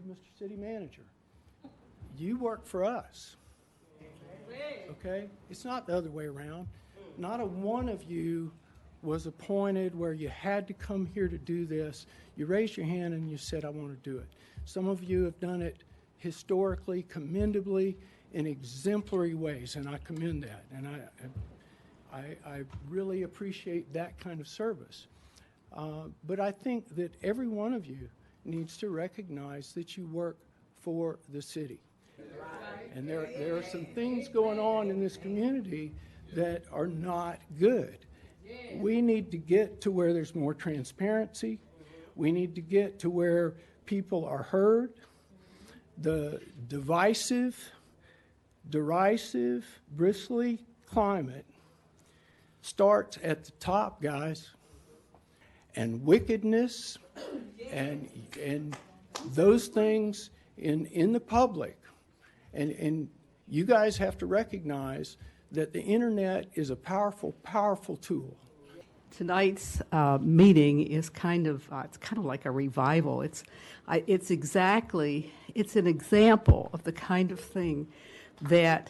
Mr. City Manager, you work for us. Okay? It's not the other way around. Not a one of you was appointed where you had to come here to do this. You raised your hand and you said, I want to do it. Some of you have done it historically, commendably, in exemplary ways, and I commend that. And I really appreciate that kind of service. But I think that every one of you needs to recognize that you work for the city. And there are some things going on in this community that are not good. We need to get to where there's more transparency. We need to get to where people are heard. The divisive, derisive, bristly climate starts at the top, guys. And wickedness and those things in the public. And you guys have to recognize that the internet is a powerful, powerful tool. Tonight's meeting is kind of like a revival. It's an example of the kind of thing that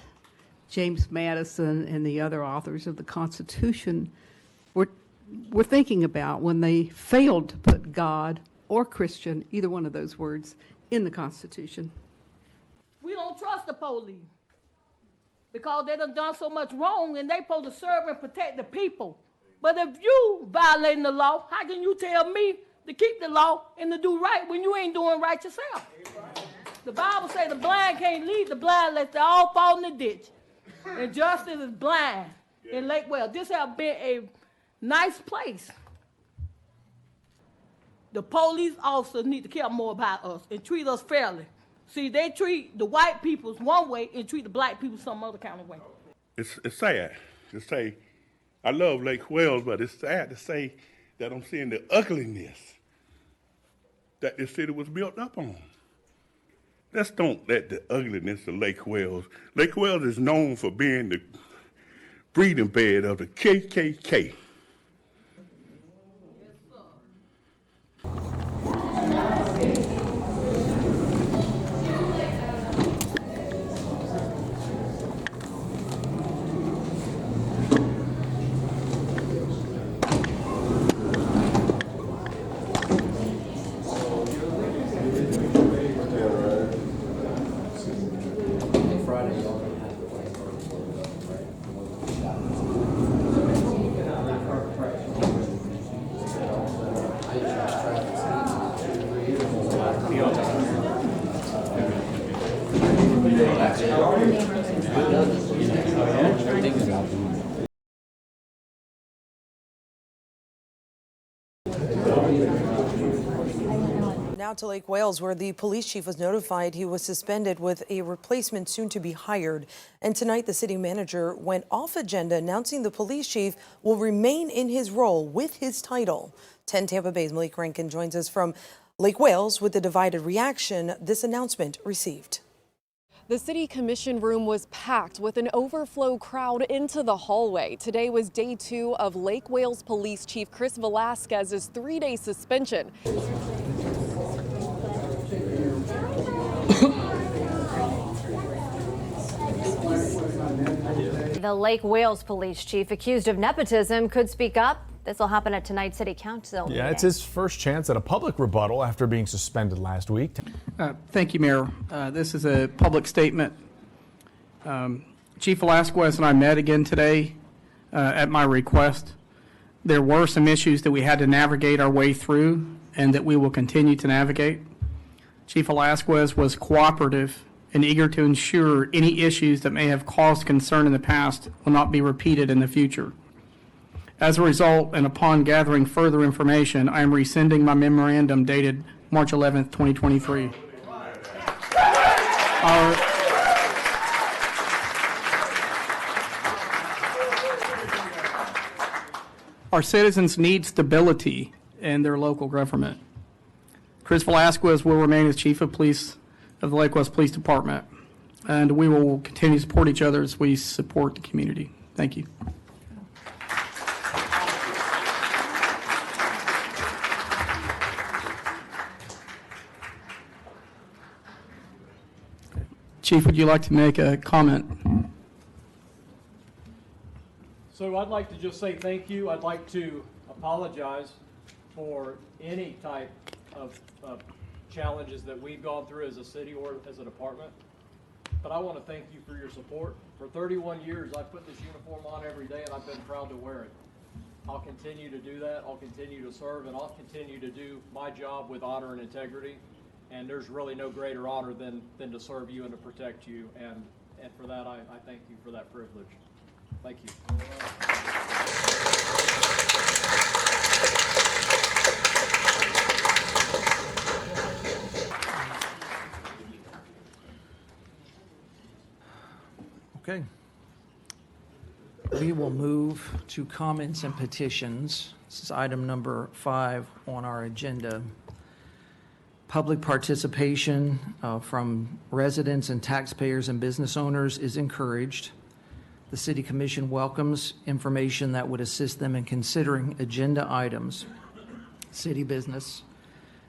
James Madison and the other authors of the Constitution were thinking about when they failed to put God or Christian, either one of those words, in the Constitution. We don't trust the police because they done so much wrong and they supposed to serve and protect the people. But if you violating the law, how can you tell me to keep the law and to do right when you ain't doing right yourself? The Bible says the blind can't lead the blind lest they all fall in the ditch. And justice is blind in Lake Wells. This has been a nice place. The police officers need to care more about us and treat us fairly. See, they treat the white people one way and treat the black people some other kind of way. It's sad to say I love Lake Wells, but it's sad to say that I'm seeing the ugliness that this city was built up on. Let's don't let the ugliness of Lake Wells. Lake Wells is known for being the breeding bed of the KKK. Now to Lake Wales, where the police chief was notified he was suspended with a replacement soon to be hired. And tonight, the city manager went off agenda, announcing the police chief will remain in his role with his title. 10 Tampa Bay's Malik Rankin joins us from Lake Wales with the divided reaction this announcement received. The city commission room was packed with an overflow crowd into the hallway. Today was day 2 of Lake Wales Police Chief Chris Velasquez's 3-day suspension. The Lake Wales police chief accused of nepotism could speak up. This will happen at tonight's city council meeting. It's his first chance at a public rebuttal after being suspended last week. Thank you, Mayor. This is a public statement. Chief Velasquez and I met again today at my request. There were some issues that we had to navigate our way through and that we will continue to navigate. Chief Velasquez was cooperative and eager to ensure any issues that may have caused concern in the past will not be repeated in the future. As a result, and upon gathering further information, I am rescinding my memorandum dated March 11th, 2023. Our citizens need stability in their local government. Chris Velasquez will remain as Chief of Police of the Lake Wales Police Department, and we will continue to support each other as we support the community. Thank you. Chief, would you like to make a comment? So I'd like to just say thank you. I'd like to apologize for any type of challenges that we've gone through as a city or as a department. But I want to thank you for your support. For 31 years, I've put this uniform on every day, and I've been proud to wear it. I'll continue to do that. I'll continue to serve, and I'll continue to do my job with honor and integrity. And there's really no greater honor than to serve you and to protect you. And for that, I thank you for that privilege. Thank you. Okay. We will move to comments and petitions. This is item number 5 on our agenda. Public participation from residents and taxpayers and business owners is encouraged. The City Commission welcomes information that would assist them in considering agenda items, city business,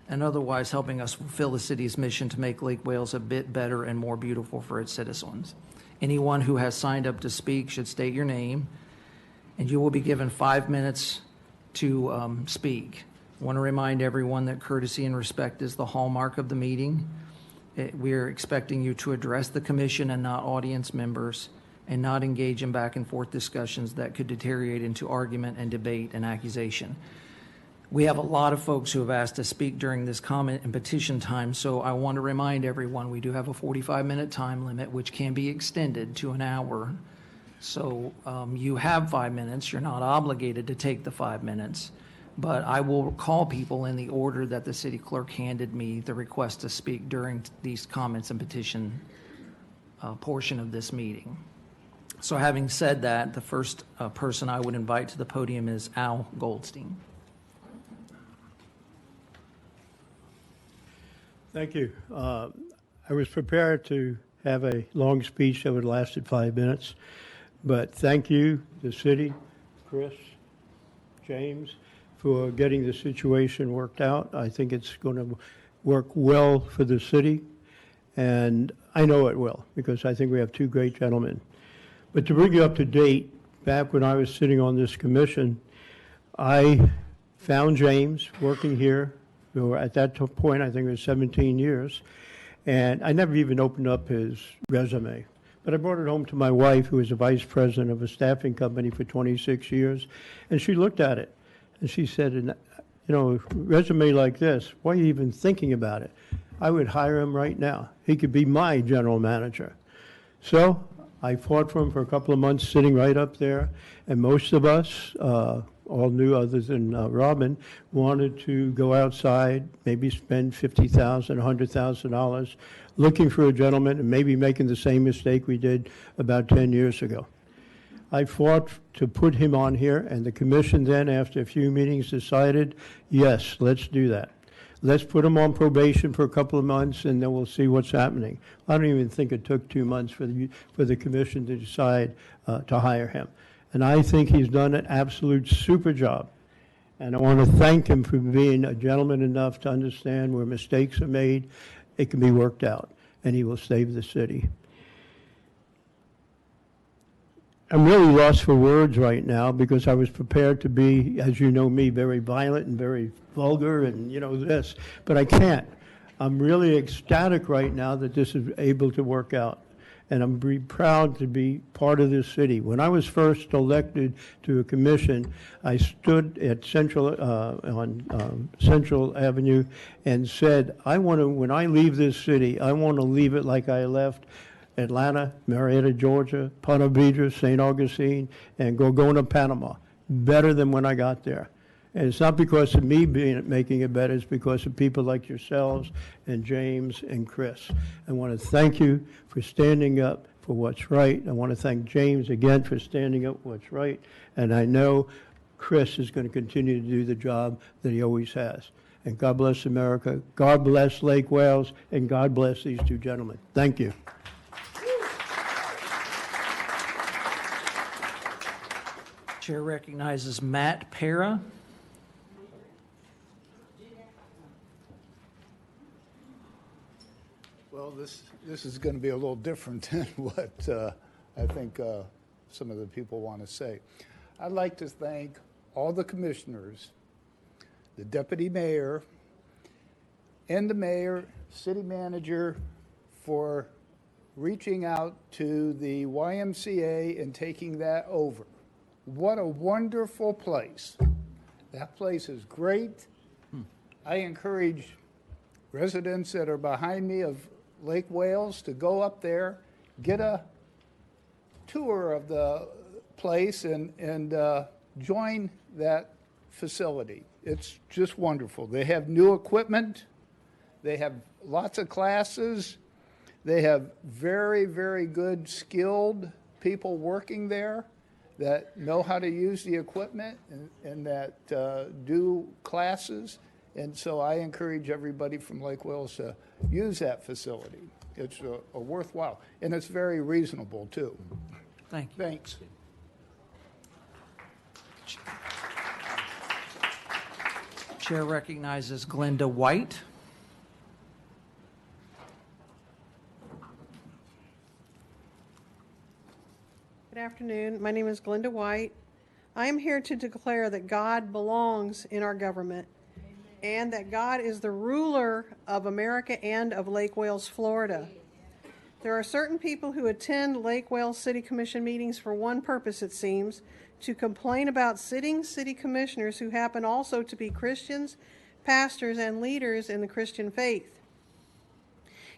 and otherwise helping us fulfill the city's mission to make Lake Wales a bit better and more beautiful for its citizens. Anyone who has signed up to speak should state your name, and you will be given 5 minutes to speak. I want to remind everyone that courtesy and respect is the hallmark of the meeting. We are expecting you to address the commission and not audience members, and not engage in back and forth discussions that could deteriorate into argument and debate and accusation. We have a lot of folks who have asked to speak during this comment and petition time, so I want to remind everyone we do have a 45-minute time limit, which can be extended to an hour. So you have 5 minutes. You're not obligated to take the 5 minutes, but I will call people in the order that the city clerk handed me the request to speak during these comments and petition portion of this meeting. So having said that, the first person I would invite to the podium is Al Goldstein. Thank you. I was prepared to have a long speech that would have lasted 5 minutes, but thank you, the city, Chris, James, for getting the situation worked out. I think it's going to work well for the city, and I know it will because I think we have two great gentlemen. But to bring you up to date, back when I was sitting on this commission, I found James working here. At that point, I think it was 17 years, and I never even opened up his resume. But I brought it home to my wife, who was a vice president of a staffing company for 26 years, and she looked at it, and she said, you know, a resume like this, why are you even thinking about it? I would hire him right now. He could be my general manager. So I fought for him for a couple of months, sitting right up there, and most of us, all new other than Robin, wanted to go outside, maybe spend $50,000, $100,000 looking for a gentleman and maybe making the same mistake we did about 10 years ago. I fought to put him on here, and the commission then, after a few meetings, decided, yes, let's do that. Let's put him on probation for a couple of months, and then we'll see what's happening. I don't even think it took 2 months for the commission to decide to hire him. And I think he's done an absolute super job. And I want to thank him for being a gentleman enough to understand where mistakes are made, it can be worked out, and he will save the city. I'm really lost for words right now because I was prepared to be, as you know me, very violent and very vulgar and, you know, this, but I can't. I'm really ecstatic right now that this is able to work out. And I'm very proud to be part of this city. When I was first elected to a commission, I stood at Central Avenue and said, when I leave this city, I want to leave it like I left Atlanta, Marietta, Georgia, Ponte Vedra, St. Augustine, and Gorgona, Panama, better than when I got there. And it's not because of me making it better, it's because of people like yourselves and James and Chris. I want to thank you for standing up for what's right. I want to thank James again for standing up for what's right. And I know Chris is going to continue to do the job that he always has. And God bless America, God bless Lake Wales, and God bless these two gentlemen. Thank you. Chair recognizes Matt Para. Well, this is going to be a little different than what I think some of the people want to say. I'd like to thank all the commissioners, the deputy mayor, and the mayor, city manager for reaching out to the YMCA and taking that over. What a wonderful place. That place is great. I encourage residents that are behind me of Lake Wales to go up there, get a tour of the place, and join that facility. It's just wonderful. They have new equipment. They have lots of classes. They have very, very good, skilled people working there that know how to use the equipment and that do classes. And so I encourage everybody from Lake Wales to use that facility. It's a worthwhile, and it's very reasonable, too. Thank you. Thanks. Chair recognizes Glenda White. Good afternoon. My name is Glenda White. I am here to declare that God belongs in our government and that God is the ruler of America and of Lake Wales, Florida. There are certain people who attend Lake Wales City Commission meetings for one purpose, it seems, to complain about sitting city commissioners who happen also to be Christians, pastors, and leaders in the Christian faith.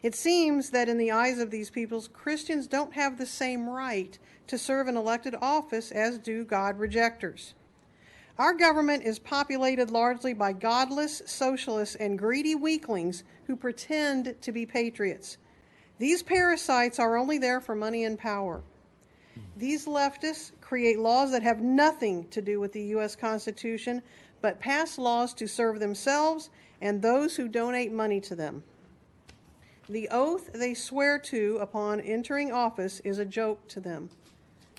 It seems that in the eyes of these people, Christians don't have the same right to serve an elected office as do God rejectors. Our government is populated largely by godless, socialists, and greedy weaklings who pretend to be patriots. These parasites are only there for money and power. These leftists create laws that have nothing to do with the U.S. Constitution, but pass laws to serve themselves and those who donate money to them. The oath they swear to upon entering office is a joke to them.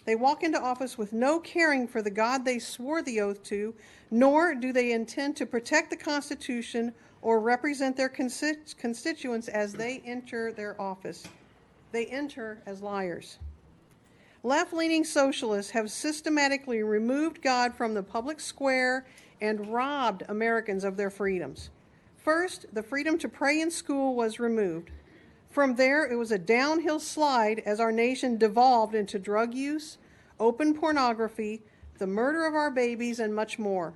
They walk into office with no caring for the God they swore the oath to, nor do they intend to protect the Constitution or represent their constituents as they enter their office. They enter as liars. Left-leaning socialists have systematically removed God from the public square and robbed Americans of their freedoms. First, the freedom to pray in school was removed. From there, it was a downhill slide as our nation devolved into drug use, open pornography, the murder of our babies, and much more.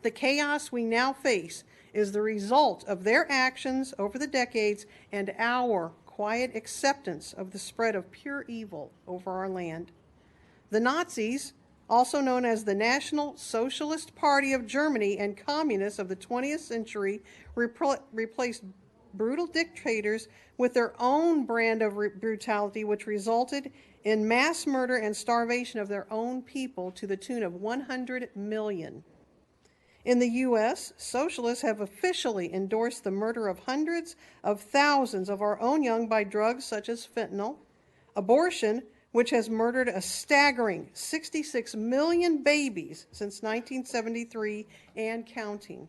The chaos we now face is the result of their actions over the decades and our quiet acceptance of the spread of pure evil over our land. The Nazis, also known as the National Socialist Party of Germany and communists of the 20th century, replaced brutal dictators with their own brand of brutality, which resulted in mass murder and starvation of their own people to the tune of 100 million. In the U.S., socialists have officially endorsed the murder of hundreds of thousands of our own young by drugs such as fentanyl, abortion, which has murdered a staggering 66 million babies since 1973 and counting.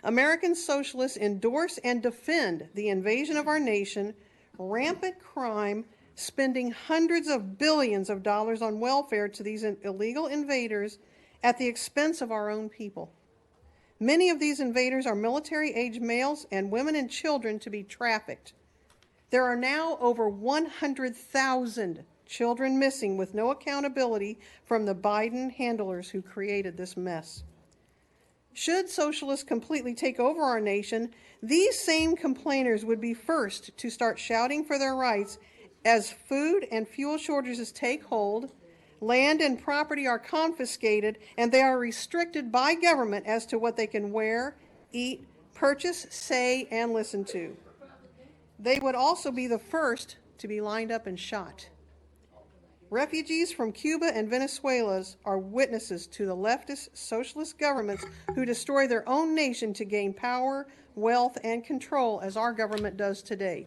American socialists endorse and defend the invasion of our nation, rampant crime, spending hundreds of billions of dollars on welfare to these illegal invaders at the expense of our own people. Many of these invaders are military-age males and women and children to be trafficked. There are now over 100,000 children missing with no accountability from the Biden handlers who created this mess. Should socialists completely take over our nation, these same complainers would be first to start shouting for their rights as food and fuel shortages take hold, land and property are confiscated, and they are restricted by government as to what they can wear, eat, purchase, say, and listen to. They would also be the first to be lined up and shot. Refugees from Cuba and Venezuela are witnesses to the leftist socialist governments who destroy their own nation to gain power, wealth, and control as our government does today.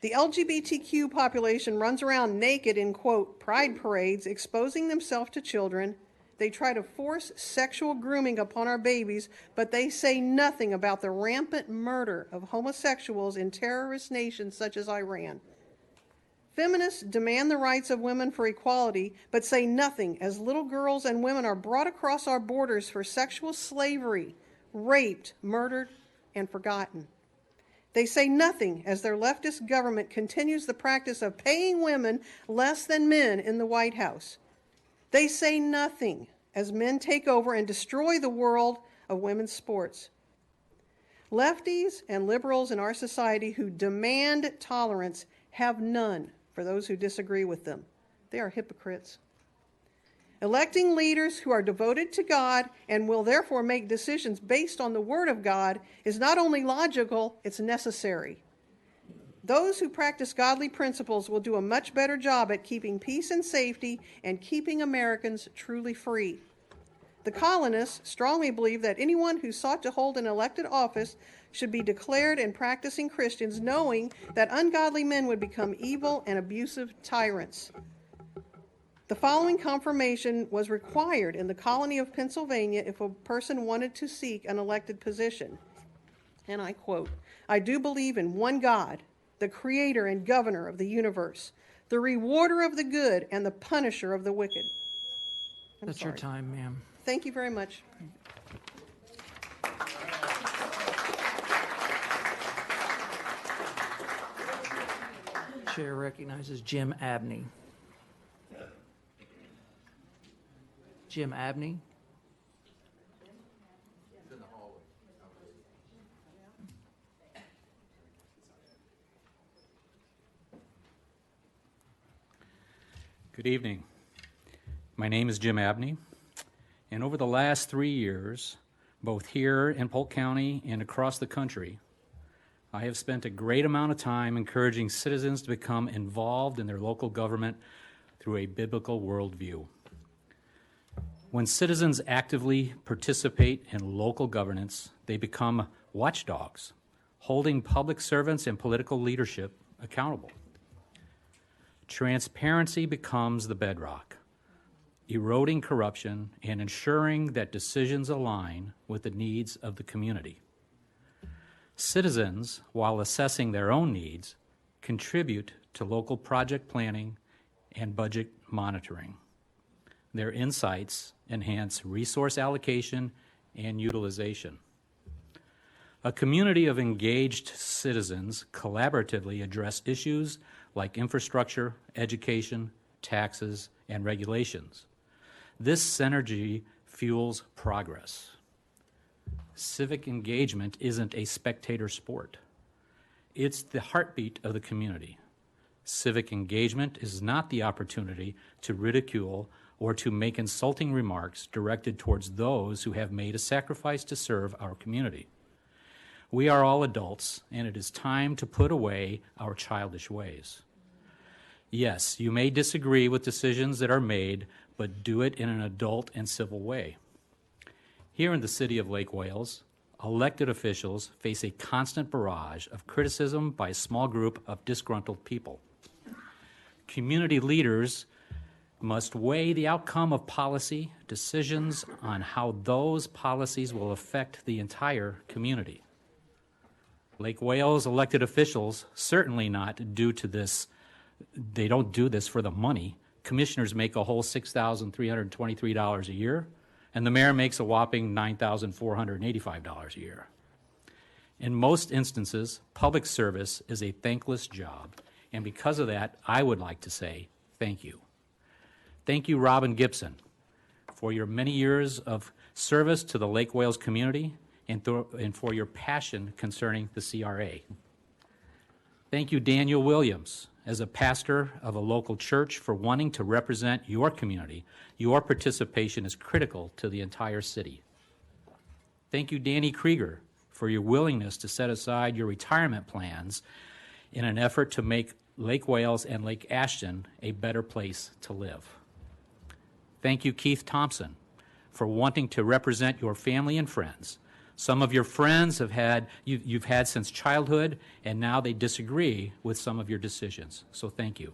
The LGBTQ population runs around naked in, quote, pride parades, exposing themselves to children. They try to force sexual grooming upon our babies, but they say nothing about the rampant murder of homosexuals in terrorist nations such as Iran. Feminists demand the rights of women for equality, but say nothing as little girls and women are brought across our borders for sexual slavery, raped, murdered, and forgotten. They say nothing as their leftist government continues the practice of paying women less than men in the White House. They say nothing as men take over and destroy the world of women's sports. Lefties and liberals in our society who demand tolerance have none for those who disagree with them. They are hypocrites. Electing leaders who are devoted to God and will therefore make decisions based on the Word of God is not only logical, it's necessary. Those who practice godly principles will do a much better job at keeping peace and safety and keeping Americans truly free. The colonists strongly believe that anyone who sought to hold an elected office should be declared and practicing Christians, knowing that ungodly men would become evil and abusive tyrants. The following confirmation was required in the colony of Pennsylvania if a person wanted to seek an elected position. And I quote, "I do believe in one God, the creator and governor of the universe, the rewarder of the good and the punisher of the wicked." That's your time, ma'am. Thank you very much. Chair recognizes Jim Abney. Jim Abney. Good evening. My name is Jim Abney, and over the last 3 years, both here in Polk County and across the country, I have spent a great amount of time encouraging citizens to become involved in their local government through a biblical worldview. When citizens actively participate in local governance, they become watchdogs, holding public servants and political leadership accountable. Transparency becomes the bedrock, eroding corruption and ensuring that decisions align with the needs of the community. Citizens, while assessing their own needs, contribute to local project planning and budget monitoring. Their insights enhance resource allocation and utilization. A community of engaged citizens collaboratively address issues like infrastructure, education, taxes, and regulations. This synergy fuels progress. Civic engagement isn't a spectator sport. It's the heartbeat of the community. Civic engagement is not the opportunity to ridicule or to make insulting remarks directed towards those who have made a sacrifice to serve our community. We are all adults, and it is time to put away our childish ways. Yes, you may disagree with decisions that are made, but do it in an adult and civil way. Here in the city of Lake Wales, elected officials face a constant barrage of criticism by a small group of disgruntled people. Community leaders must weigh the outcome of policy decisions on how those policies will affect the entire community. Lake Wales elected officials certainly not due to this. They don't do this for the money. Commissioners make a whole $6,323 a year, and the mayor makes a whopping $9,485 a year. In most instances, public service is a thankless job, and because of that, I would like to say thank you. Thank you, Robin Gibson, for your many years of service to the Lake Wales community and for your passion concerning the CRA. Thank you, Daniel Williams, as a pastor of a local church, for wanting to represent your community. Your participation is critical to the entire city. Thank you, Danny Krieger, for your willingness to set aside your retirement plans in an effort to make Lake Wales and Lake Ashton a better place to live. Thank you, Keith Thompson, for wanting to represent your family and friends. Some of your friends you've had since childhood, and now they disagree with some of your decisions. So thank you.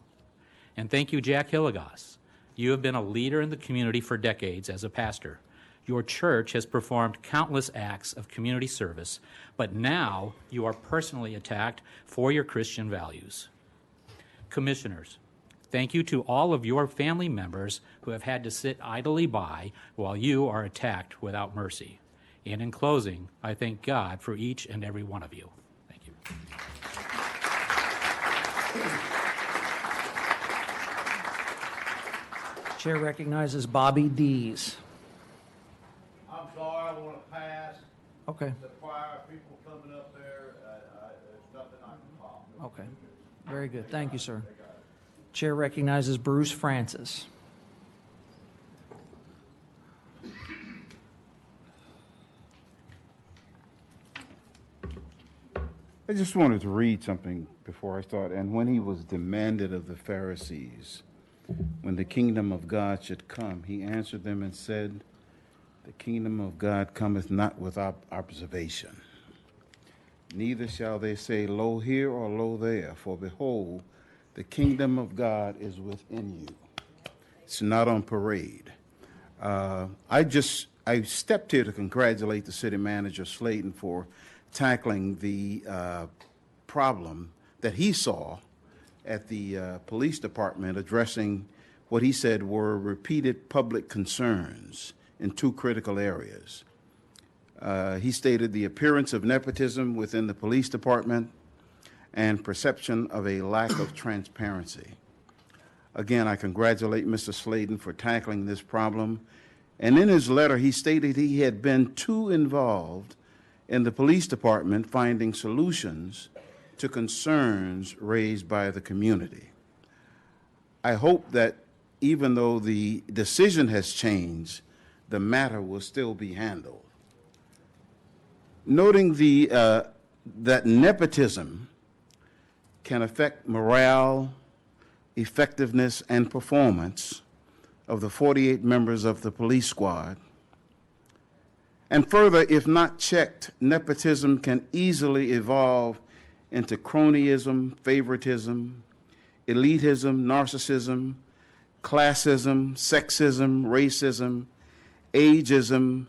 And thank you, Jack Hilligoss, You have been a leader in the community for decades as a pastor. Your church has performed countless acts of community service, but now you are personally attacked for your Christian values. Commissioners, thank you to all of your family members who have had to sit idly by while you are attacked without mercy. And in closing, I thank God for each and every one of you. Thank you. Chair recognizes Bobby Dees. I'm sorry, I want to pass. Okay, The choir, people coming up there, there's nothing I can follow. okay. Very good. Thank you, sir. Chair recognizes Bruce Francis. I just wanted to read something before I start. And when he was demanded of the Pharisees, when the kingdom of God should come, he answered them and said, the kingdom of God cometh not without observation. Neither shall they say, lo here or lo there, for behold, the kingdom of God is within you. It's not on parade. I stepped here to congratulate the city manager, Slayton, for tackling the problem that he saw at the police department, addressing what he said were repeated public concerns in two critical areas. He stated the appearance of nepotism within the police department and perception of a lack of transparency. Again, I congratulate Mr. Slayton for tackling this problem. And in his letter, he stated he had been too involved in the police department finding solutions to concerns raised by the community. I hope that even though the decision has changed, the matter will still be handled. Noting that nepotism can affect morale, effectiveness, and performance of the 48 members of the police squad. And further, if not checked, nepotism can easily evolve into cronyism, favoritism, elitism, narcissism, classism, sexism, racism, ageism,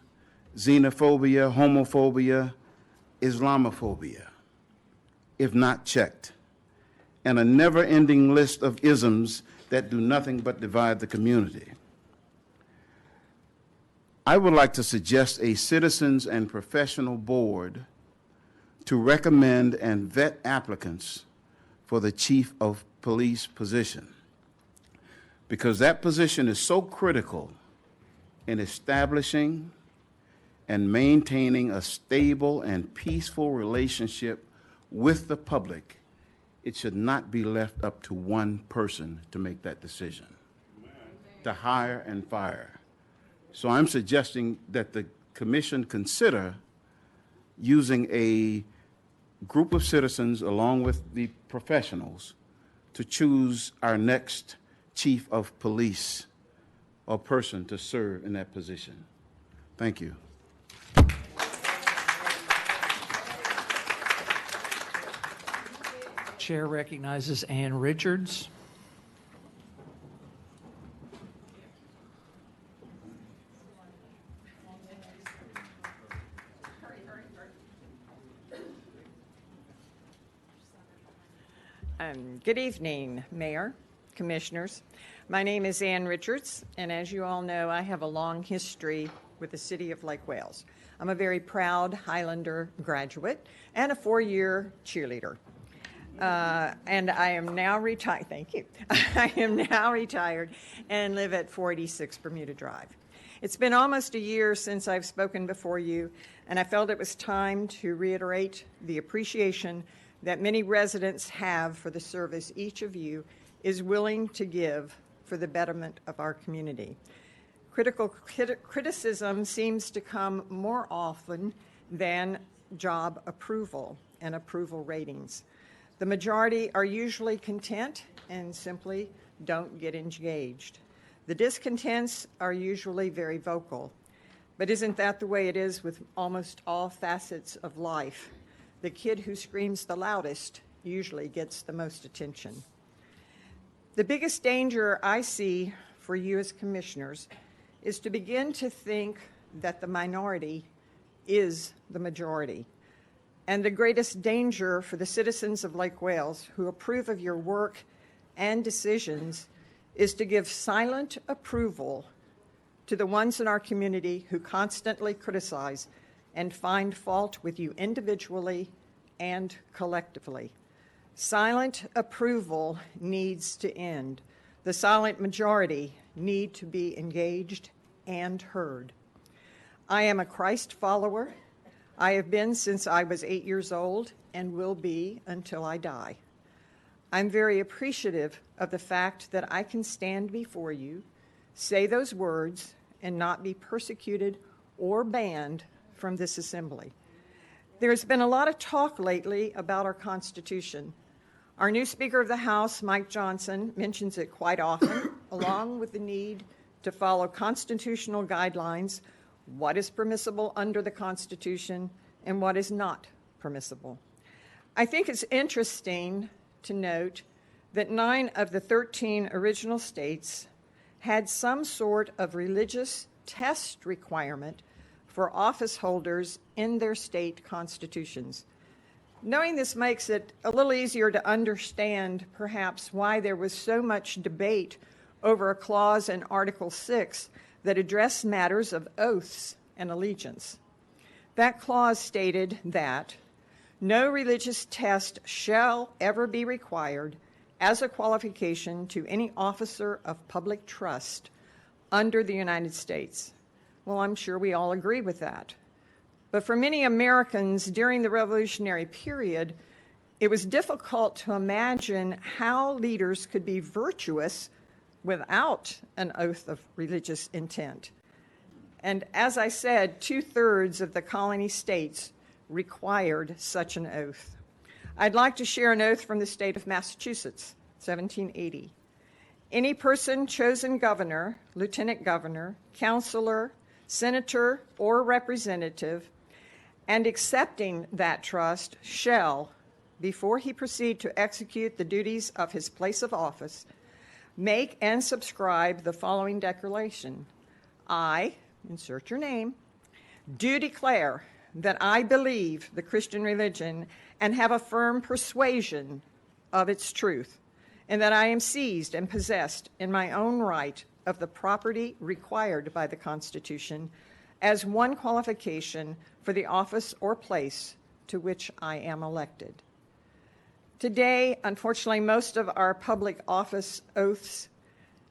xenophobia, homophobia, Islamophobia, if not checked, and a never-ending list of isms that do nothing but divide the community. I would like to suggest a citizens and professional board to recommend and vet applicants for the chief of police position, because that position is so critical in establishing and maintaining a stable and peaceful relationship with the public. It should not be left up to one person to make that decision, to hire and fire. So I'm suggesting that the commission consider using a group of citizens along with the professionals to choose our next chief of police or person to serve in that position. Thank you. Chair recognizes Ann Richards. Good evening, Mayor, Commissioners. My name is Ann Richards, and as you all know, I have a long history with the City of Lake Wales. I'm a very proud Highlander graduate and a 4-year cheerleader. And I am now retired. Thank you. I am now retired and live at 486 Bermuda Drive. It's been almost a year since I've spoken before you, and I felt it was time to reiterate the appreciation that many residents have for the service each of you is willing to give for the betterment of our community. Criticism seems to come more often than job approval and approval ratings. The majority are usually content and simply don't get engaged. The discontents are usually very vocal. But isn't that the way it is with almost all facets of life? The kid who screams the loudest usually gets the most attention. The biggest danger I see for you as commissioners is to begin to think that the minority is the majority. And the greatest danger for the citizens of Lake Wales who approve of your work and decisions is to give silent approval to the ones in our community who constantly criticize and find fault with you individually and collectively. Silent approval needs to end. The silent majority need to be engaged and heard. I am a Christ follower. I have been since I was 8 years old and will be until I die. I'm very appreciative of the fact that I can stand before you, say those words, and not be persecuted or banned from this assembly. There's been a lot of talk lately about our Constitution. Our new Speaker of the House, Mike Johnson, mentions it quite often, along with the need to follow constitutional guidelines, what is permissible under the Constitution and what is not permissible. I think it's interesting to note that 9 of the 13 original states had some sort of religious test requirement for office holders in their state constitutions. Knowing this makes it a little easier to understand perhaps why there was so much debate over a clause in Article 6 that addressed matters of oaths and allegiance. That clause stated that no religious test shall ever be required as a qualification to any officer of public trust under the United States. Well, I'm sure we all agree with that. But for many Americans during the Revolutionary period, it was difficult to imagine how leaders could be virtuous without an oath of religious intent. And as I said, 2/3 of the colony states required such an oath. I'd like to share an oath from the state of Massachusetts, 1780. Any person chosen governor, lieutenant governor, counselor, senator, or representative, and accepting that trust shall, before he proceed to execute the duties of his place of office, make and subscribe the following declaration. I, insert your name, do declare that I believe the Christian religion and have a firm persuasion of its truth, and that I am seized and possessed in my own right of the property required by the Constitution as one qualification for the office or place to which I am elected. Today, unfortunately, most of our public office oaths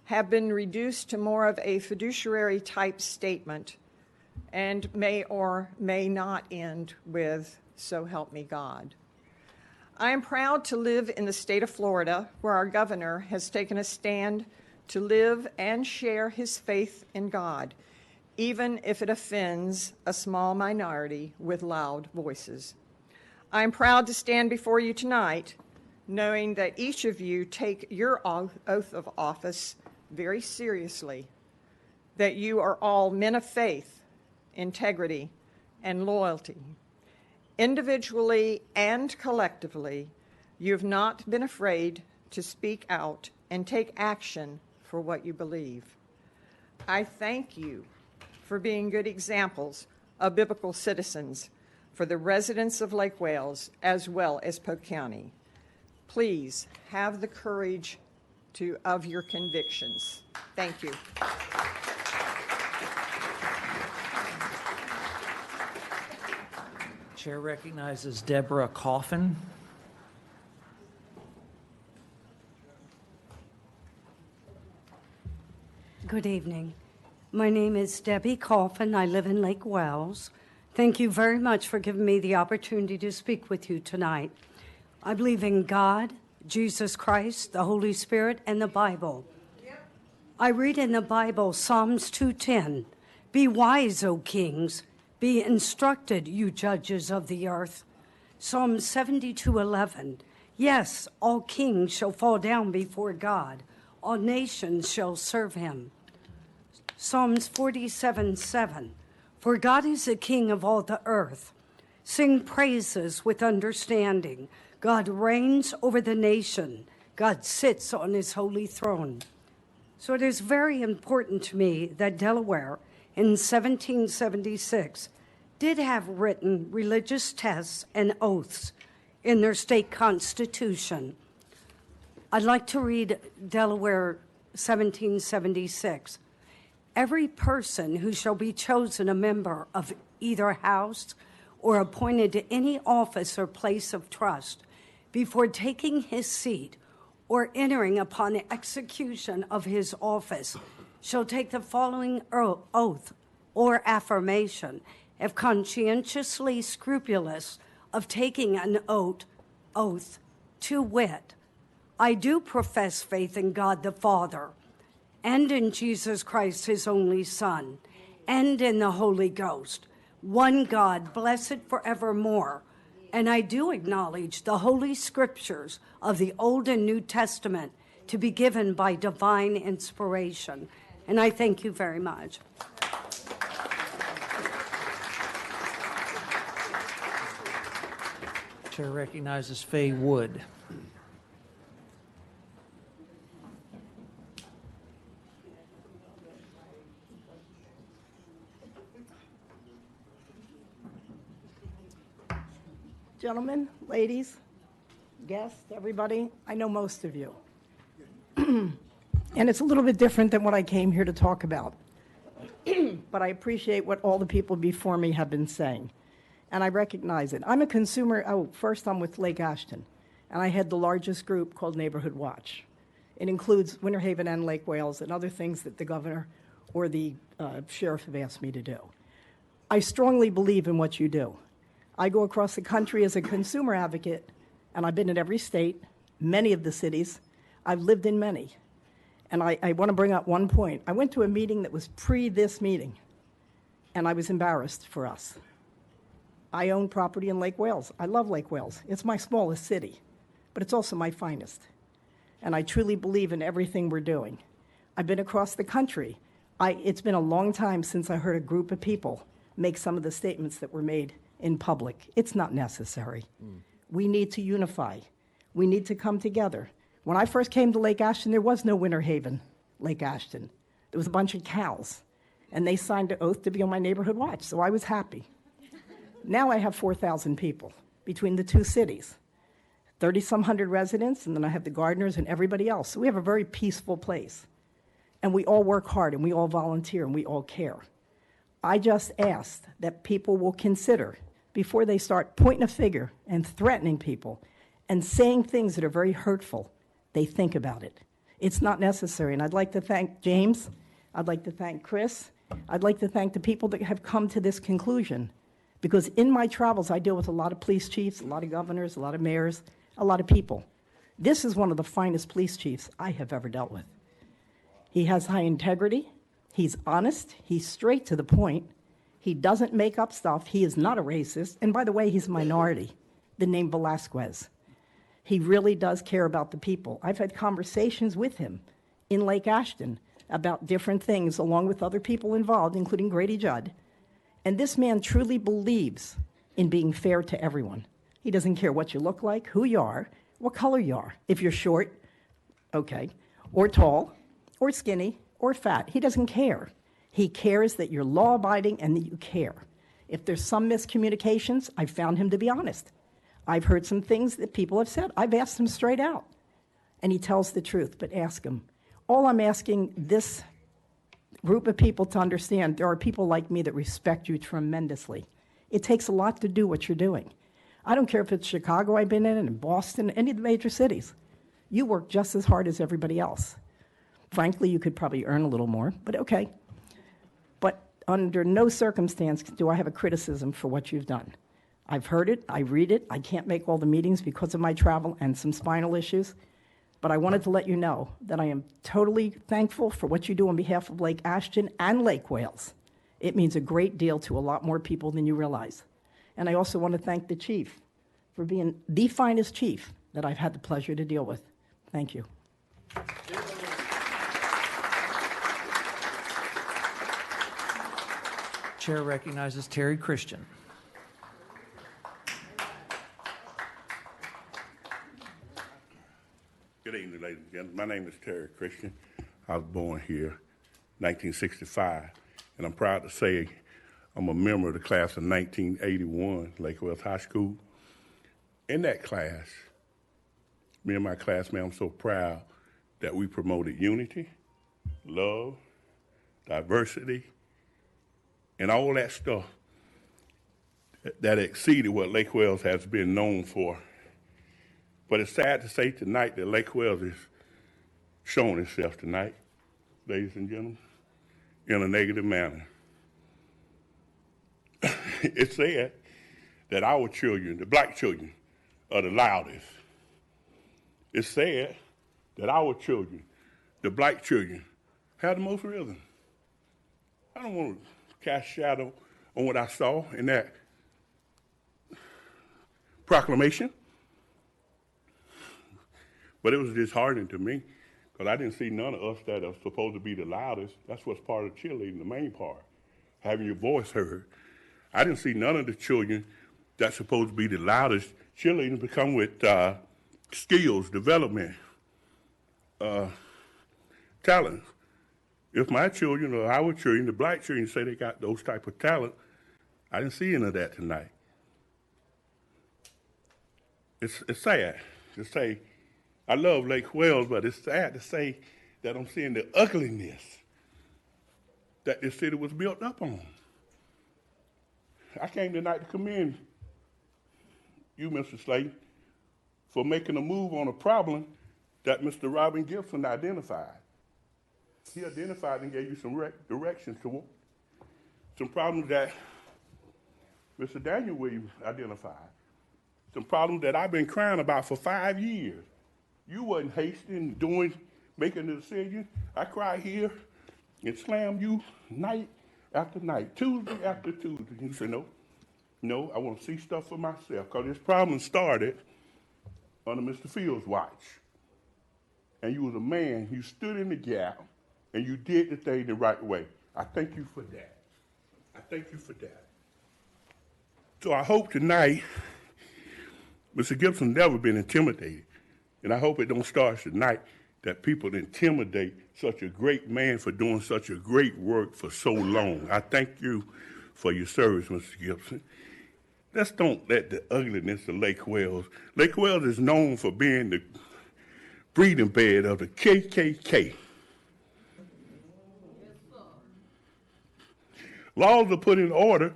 have been reduced to more of a fiduciary type statement and may or may not end with, "So help me God." I am proud to live in the state of Florida, where our governor has taken a stand to live and share his faith in God, even if it offends a small minority with loud voices. I am proud to stand before you tonight, knowing that each of you take your oath of office very seriously, that you are all men of faith, integrity, and loyalty. Individually and collectively, you have not been afraid to speak out and take action for what you believe. I thank you for being good examples of biblical citizens for the residents of Lake Wales as well as Polk County. Please have the courage of your convictions. Thank you. Chair recognizes Deborah Coffin. Good evening. My name is Debbie Coffin. I live in Lake Wales. Thank you very much for giving me the opportunity to speak with you tonight. I believe in God, Jesus Christ, the Holy Spirit, and the Bible. I read in the Bible Psalms 2:10, "Be wise, O kings, be instructed, you judges of the earth." Psalm 72:11, "Yes, all kings shall fall down before God, all nations shall serve him." Psalms 47:7, "For God is the King of all the earth. Sing praises with understanding. God reigns over the nation. God sits on his holy throne." So it is very important to me that Delaware in 1776 did have written religious tests and oaths in their state constitution. I'd like to read Delaware 1776. Every person who shall be chosen a member of either house or appointed to any office or place of trust before taking his seat or entering upon the execution of his office shall take the following oath or affirmation, if conscientiously scrupulous of taking an oath, to wit, I do profess faith in God the Father, and in Jesus Christ, his only Son, and in the Holy Ghost, one God, blessed forevermore. And I do acknowledge the Holy Scriptures of the Old and New Testament to be given by divine inspiration. And I thank you very much. Chair recognizes Faye Wood. Gentlemen, ladies, guests, everybody, I know most of you. And it's a little bit different than what I came here to talk about. But I appreciate what all the people before me have been saying. And I recognize it. I'm a consumer. First I'm with Lake Ashton. And I head the largest group called Neighborhood Watch. It includes Winter Haven and Lake Wales and other things that the governor or the sheriff have asked me to do. I strongly believe in what you do. I go across the country as a consumer advocate, and I've been in every state, many of the cities. I've lived in many. And I want to bring up one point. I went to a meeting that was pre this meeting, and I was embarrassed for us. I own property in Lake Wales. I love Lake Wales. It's my smallest city, but it's also my finest. And I truly believe in everything we're doing. I've been across the country. It's been a long time since I heard a group of people make some of the statements that were made in public. It's not necessary. We need to unify. We need to come together. When I first came to Lake Ashton, there was no Winter Haven, Lake Ashton. There was a bunch of cows, and they signed an oath to be on my neighborhood watch, so I was happy. Now I have 4,000 people between the two cities, 30-some hundred residents, and then I have the gardeners and everybody else. So we have a very peaceful place, and we all work hard, and we all volunteer, and we all care. I just asked that people will consider, before they start pointing a finger and threatening people and saying things that are very hurtful, they think about it. It's not necessary. And I'd like to thank James. I'd like to thank Chris. I'd like to thank the people that have come to this conclusion. Because in my travels, I deal with a lot of police chiefs, a lot of governors, a lot of mayors, a lot of people. This is one of the finest police chiefs I have ever dealt with. He has high integrity. He's honest. He's straight to the point. He doesn't make up stuff. He is not a racist. And by the way, he's a minority, the name Velasquez. He really does care about the people. I've had conversations with him in Lake Ashton about different things, along with other people involved, including Grady Judd. And this man truly believes in being fair to everyone. He doesn't care what you look like, who you are, what color you are. If you're short, okay, or tall, or skinny, or fat. He doesn't care. He cares that you're law-abiding and that you care. If there's some miscommunications, I've found him to be honest. I've heard some things that people have said. I've asked him straight out. And he tells the truth, but ask him. All I'm asking this group of people to understand, there are people like me that respect you tremendously. It takes a lot to do what you're doing. I don't care if it's Chicago I've been in, and Boston, any of the major cities. You work just as hard as everybody else. Frankly, you could probably earn a little more, but okay. But under no circumstance do I have a criticism for what you've done. I've heard it, I read it, I can't make all the meetings because of my travel and some spinal issues, but I wanted to let you know that I am totally thankful for what you do on behalf of Lake Ashton and Lake Wales. It means a great deal to a lot more people than you realize. And I also want to thank the chief for being the finest chief that I've had the pleasure to deal with. Thank you. Chair recognizes Terry Christian. Good evening, ladies and gentlemen. My name is Terry Christian. I was born here, 1965, and I'm proud to say I'm a member of the class of 1981, Lake Wales High School. In that class, me and my classmates, I'm so proud that we promoted unity, love, diversity, and all that stuff that exceeded what Lake Wales has been known for. But it's sad to say tonight that Lake Wales is showing itself tonight, ladies and gentlemen, in a negative manner. It's sad that our children, the black children, are the loudest. It's sad that our children, the black children, have the most rhythm. I don't want to cast shadow on what I saw in that proclamation, but it was disheartening to me because I didn't see none of us that are supposed to be the loudest. That's what's part of cheerleading, the main part, having your voice heard. I didn't see none of the children that's supposed to be the loudest cheerleading become with skills, development, talent. If my children or our children, the black children, say they got those type of talent, I didn't see any of that tonight. It's sad to say I love Lake Wales, but it's sad to say that I'm seeing the ugliness that this city was built up on. I came tonight to commend you, Mr. Slayton, for making a move on a problem that Mr. Robin Gibson identified. He identified and gave you some directions to some problems that Mr. Daniel Williams identified, some problems that I've been crying about for 5 years. You wasn't hasty in making the decision. I cried here and slammed you night after night, Tuesday after Tuesday. You said, no, I want to see stuff for myself, because this problem started under Mr. Fields' watch. And you was a man, you stood in the gap, and you did the thing the right way. I thank you for that. I thank you for that. So I hope tonight, Mr. Gibson never been intimidated, and I hope it don't start tonight that people intimidate such a great man for doing such a great work for so long. I thank you for your service, Mr. Gibson. Let's don't let the ugliness of Lake Wales. Lake Wales is known for being the breeding bed of the KKK. Laws are put in order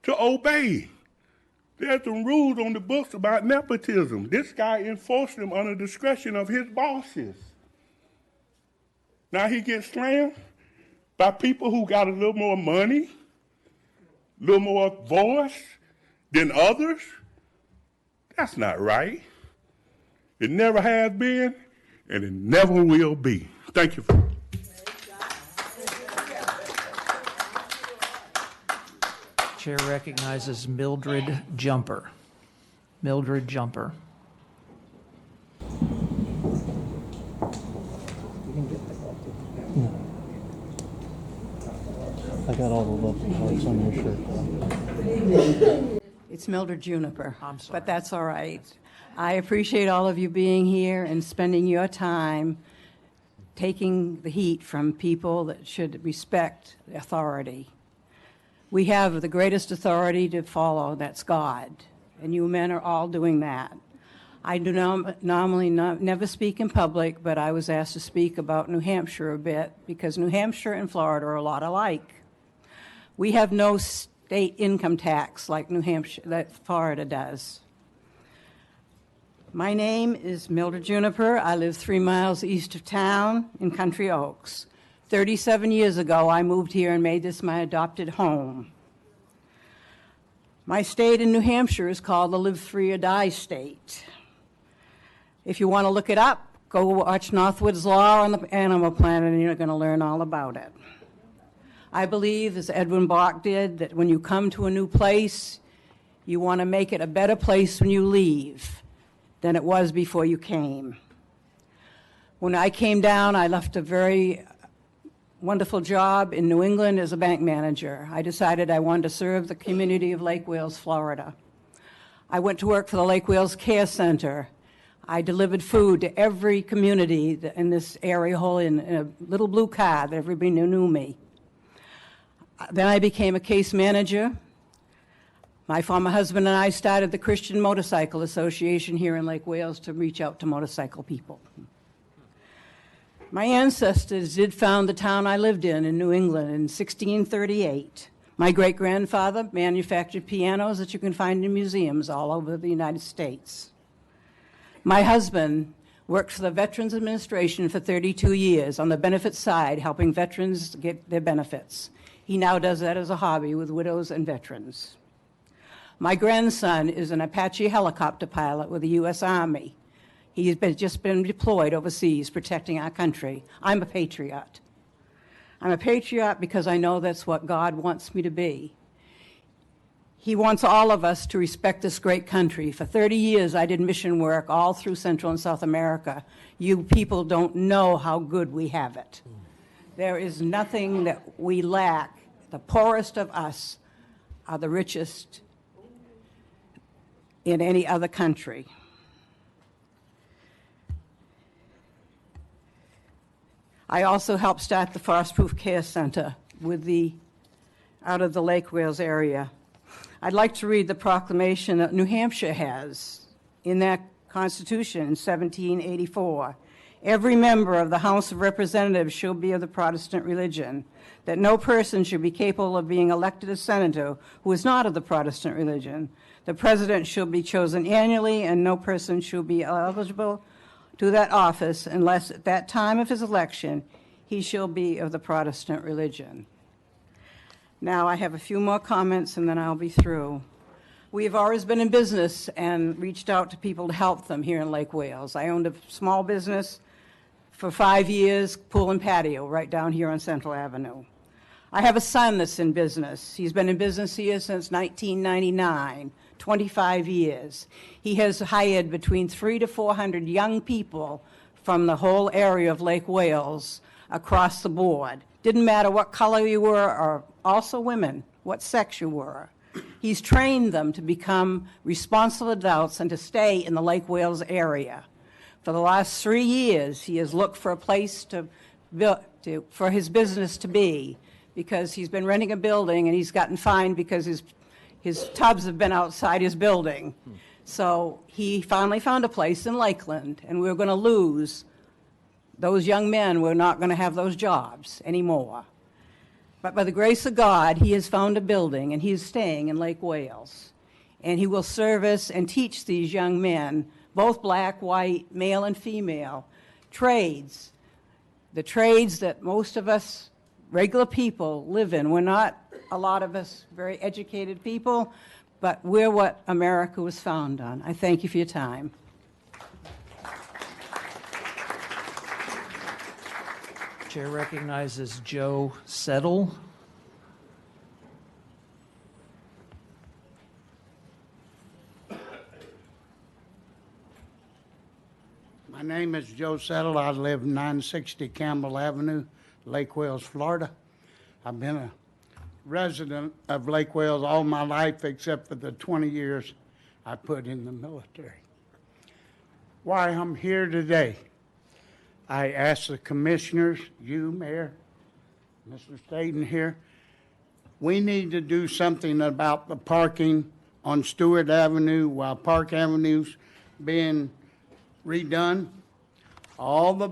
to obey. There's some rules on the books about nepotism. This guy enforced them under discretion of his bosses. Now he gets slammed by people who got a little more money, a little more voice than others. That's not right. It never has been, and it never will be. Thank you. Chair recognizes Mildred Jumper. Mildred Jumper. I got all the love hearts on your shirt. It's Mildred Juniper. I'm sorry. But that's all right. I appreciate all of you being here and spending your time taking the heat from people that should respect authority. We have the greatest authority to follow, that's God, and you men are all doing that. I do normally never speak in public, but I was asked to speak about New Hampshire a bit because New Hampshire and Florida are a lot alike. We have no state income tax like New Hampshire, that Florida does. My name is Mildred Juniper. I live 3 miles east of town in Country Oaks. 37 years ago, I moved here and made this my adopted home. My state in New Hampshire is called the Live Free or Die state. If you want to look it up, go watch Northwood's Law on the Animal Planet and you're going to learn all about it. I believe, as Edwin Bach did, that when you come to a new place, you want to make it a better place when you leave than it was before you came. When I came down, I left a very wonderful job in New England as a bank manager. I decided I wanted to serve the community of Lake Wales, Florida. I went to work for the Lake Wales Care Center. I delivered food to every community in this area whole in a little blue car that everybody knew me. Then I became a case manager. My former husband and I started the Christian Motorcycle Association here in Lake Wales to reach out to motorcycle people. My ancestors did found the town I lived in New England in 1638. My great-grandfather manufactured pianos that you can find in museums all over the United States. My husband worked for the Veterans Administration for 32 years on the benefit side, helping veterans get their benefits. He now does that as a hobby with widows and veterans. My grandson is an Apache helicopter pilot with the U.S. Army. He's just been deployed overseas protecting our country. I'm a patriot. I'm a patriot because I know that's what God wants me to be. He wants all of us to respect this great country. For 30 years, I did mission work all through Central and South America. You people don't know how good we have it. There is nothing that we lack. The poorest of us are the richest in any other country. I also helped start the Forest Proof Care Center out of the Lake Wales area. I'd like to read the proclamation that New Hampshire has in their Constitution in 1784. Every member of the House of Representatives shall be of the Protestant religion, that no person should be capable of being elected as senator who is not of the Protestant religion. The president shall be chosen annually, and no person shall be eligible to that office unless at that time of his election he shall be of the Protestant religion. Now I have a few more comments and then I'll be through. We have always been in business and reached out to people to help them here in Lake Wales. I owned a small business for 5 years, pool and patio, right down here on Central Avenue. I have a son that's in business. He's been in business here since 1999, 25 years. He has hired between 300 to 400 young people from the whole area of Lake Wales across the board. Didn't matter what color you were, or also women, what sex you were. He's trained them to become responsible adults and to stay in the Lake Wales area. For the last 3 years, he has looked for a place for his business to be, because he's been renting a building and he's gotten fined because his tubs have been outside his building. So he finally found a place in Lakeland, and we're going to lose those young men. We're not going to have those jobs anymore. But by the grace of God, he has found a building, and he is staying in Lake Wales. And he will service and teach these young men, both black, white, male, and female, trades, the trades that most of us regular people live in. We're not, a lot of us, very educated people, but we're what America was founded on. I thank you for your time. Chair recognizes Joe Settle. My name is Joe Settle. I live 960 Campbell Avenue, Lake Wales, Florida. I've been a resident of Lake Wales all my life except for the 20 years I put in the military. Why I'm here today, I asked the commissioners, you, Mayor, Mr. Staten here, we need to do something about the parking on Stewart Avenue while Park Avenue's being redone. All the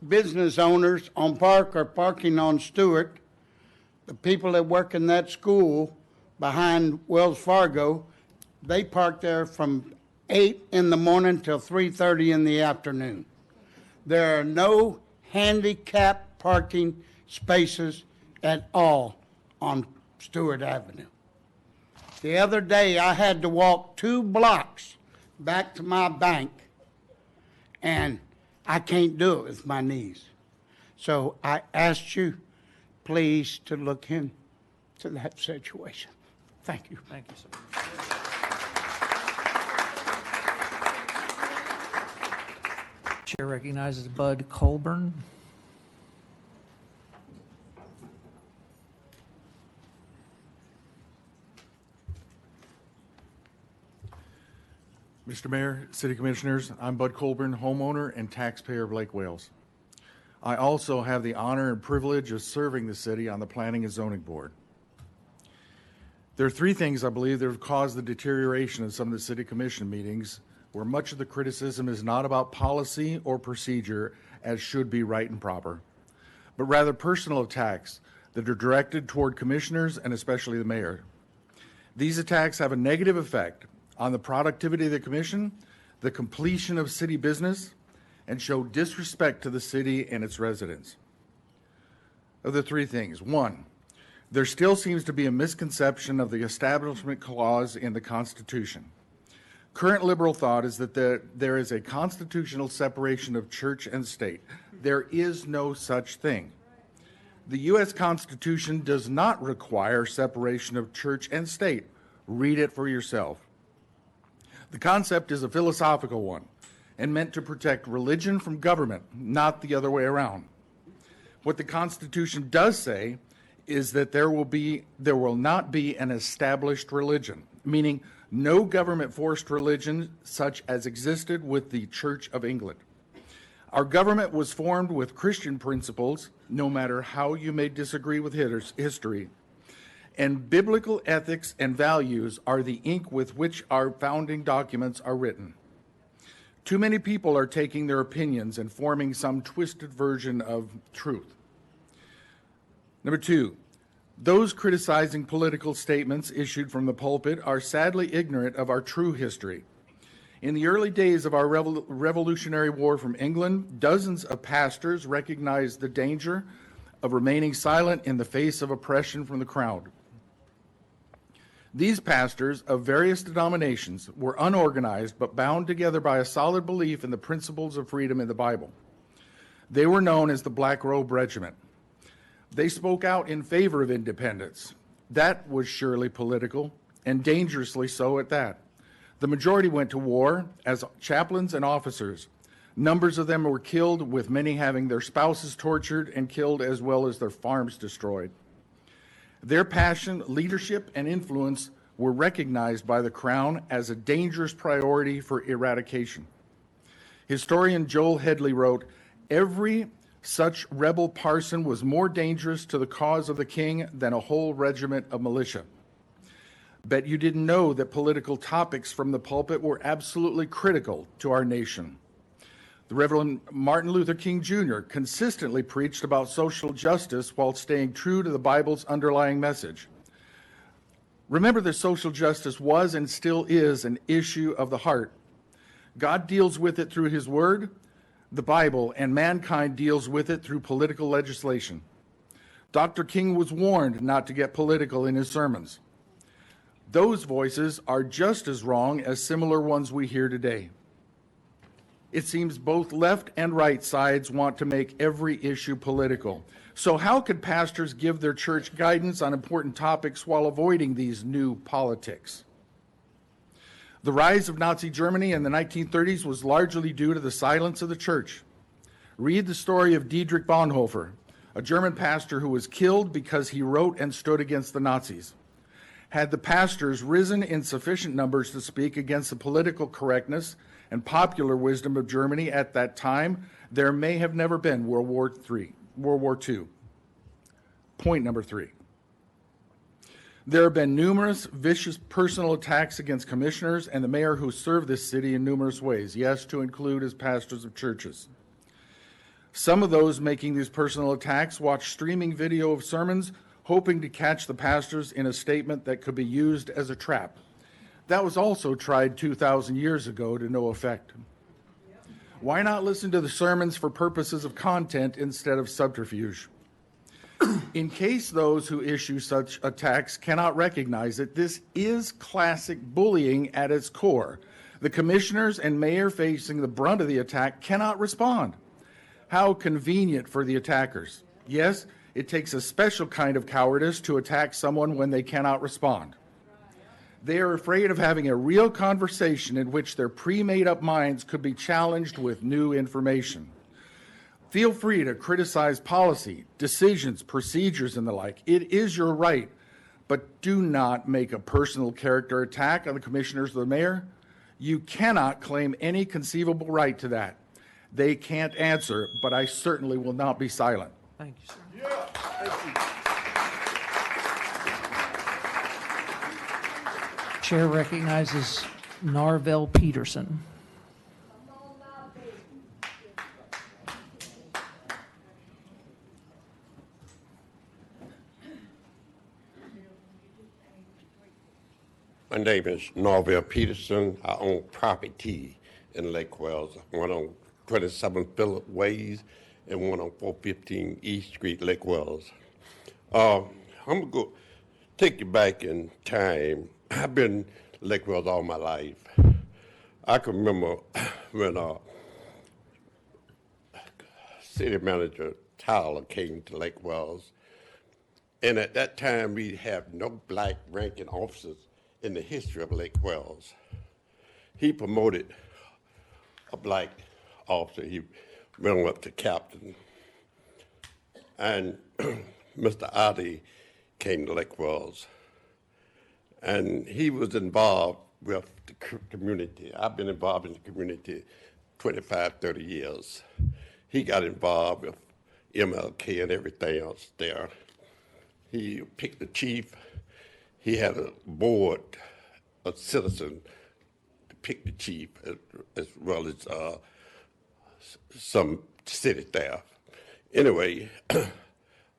business owners on Park are parking on Stewart. The people that work in that school behind Wells Fargo, they park there from 8 in the morning till 3:30 in the afternoon. There are no handicap parking spaces at all on Stewart Avenue. The other day, I had to walk 2 blocks back to my bank, and I can't do it with my knees. So I asked you, please, to look into that situation. Thank you. Thank you, sir. Chair recognizes Bud Colburn. Mr. Mayor, City Commissioners, I'm Bud Colburn, homeowner and taxpayer of Lake Wales. I also have the honor and privilege of serving the city on the Planning and Zoning Board. There are three things I believe that have caused the deterioration of some of the City Commission meetings, where much of the criticism is not about policy or procedure, as should be right and proper, but rather personal attacks that are directed toward commissioners and especially the mayor. These attacks have a negative effect on the productivity of the commission, the completion of city business, and show disrespect to the city and its residents. Of the three things, one, there still seems to be a misconception of the Establishment Clause in the Constitution. Current liberal thought is that there is a constitutional separation of church and state. There is no such thing. The U.S. Constitution does not require separation of church and state. Read it for yourself. The concept is a philosophical one and meant to protect religion from government, not the other way around. What the Constitution does say is that there will not be an established religion, meaning no government-forced religion such as existed with the Church of England. Our government was formed with Christian principles, no matter how you may disagree with history, and biblical ethics and values are the ink with which our founding documents are written. Too many people are taking their opinions and forming some twisted version of truth. Number two, those criticizing political statements issued from the pulpit are sadly ignorant of our true history. In the early days of our Revolutionary War from England, dozens of pastors recognized the danger of remaining silent in the face of oppression from the crowd. These pastors of various denominations were unorganized but bound together by a solid belief in the principles of freedom in the Bible. They were known as the Black Robe Regiment. They spoke out in favor of independence. That was surely political, and dangerously so at that. The majority went to war as chaplains and officers. Numbers of them were killed, with many having their spouses tortured and killed, as well as their farms destroyed. Their passion, leadership, and influence were recognized by the Crown as a dangerous priority for eradication. Historian Joel Headley wrote, "Every such rebel parson was more dangerous to the cause of the king than a whole regiment of militia." Bet you didn't know that political topics from the pulpit were absolutely critical to our nation. The Reverend Martin Luther King Jr. consistently preached about social justice while staying true to the Bible's underlying message. Remember that social justice was and still is an issue of the heart. God deals with it through His Word, the Bible, and mankind deals with it through political legislation. Dr. King was warned not to get political in his sermons. Those voices are just as wrong as similar ones we hear today. It seems both left and right sides want to make every issue political. So how could pastors give their church guidance on important topics while avoiding these new politics? The rise of Nazi Germany in the 1930s was largely due to the silence of the church. Read the story of Dietrich Bonhoeffer, a German pastor who was killed because he wrote and stood against the Nazis. Had the pastors risen in sufficient numbers to speak against the political correctness and popular wisdom of Germany at that time, there may have never been World War II. Point number three. There have been numerous vicious personal attacks against commissioners and the mayor who serve this city in numerous ways, yes, to include as pastors of churches. Some of those making these personal attacks watch streaming video of sermons, hoping to catch the pastors in a statement that could be used as a trap. That was also tried 2,000 years ago to no effect. Why not listen to the sermons for purposes of content instead of subterfuge? In case those who issue such attacks cannot recognize it, this is classic bullying at its core. The commissioners and mayor facing the brunt of the attack cannot respond. How convenient for the attackers. Yes, it takes a special kind of cowardice to attack someone when they cannot respond. They are afraid of having a real conversation in which their pre-made-up minds could be challenged with new information. Feel free to criticize policy, decisions, procedures, and the like. It is your right, but do not make a personal character attack on the commissioners or the mayor. You cannot claim any conceivable right to that. They can't answer, but I certainly will not be silent. Thank you, sir. Chair recognizes Narvel Peterson. My name is Norville Peterson. I own property in Lake Wells, one on 27 Phillip Ways and one on 415 East Street, Lake Wells. I'm going to go take you back in time. I've been Lake Wells all my life. I can remember when city manager Tyler came to Lake Wells, and at that time we have no black ranking officers in the history of Lake Wells. He promoted a black officer. He went on up to captain. And Mr. Adi came to Lake Wells. And he was involved with the community. I've been involved in the community 25, 30 years. He got involved with MLK and everything else there. He picked the chief. He had a board of citizens to pick the chief as well as some city staff. Anyway,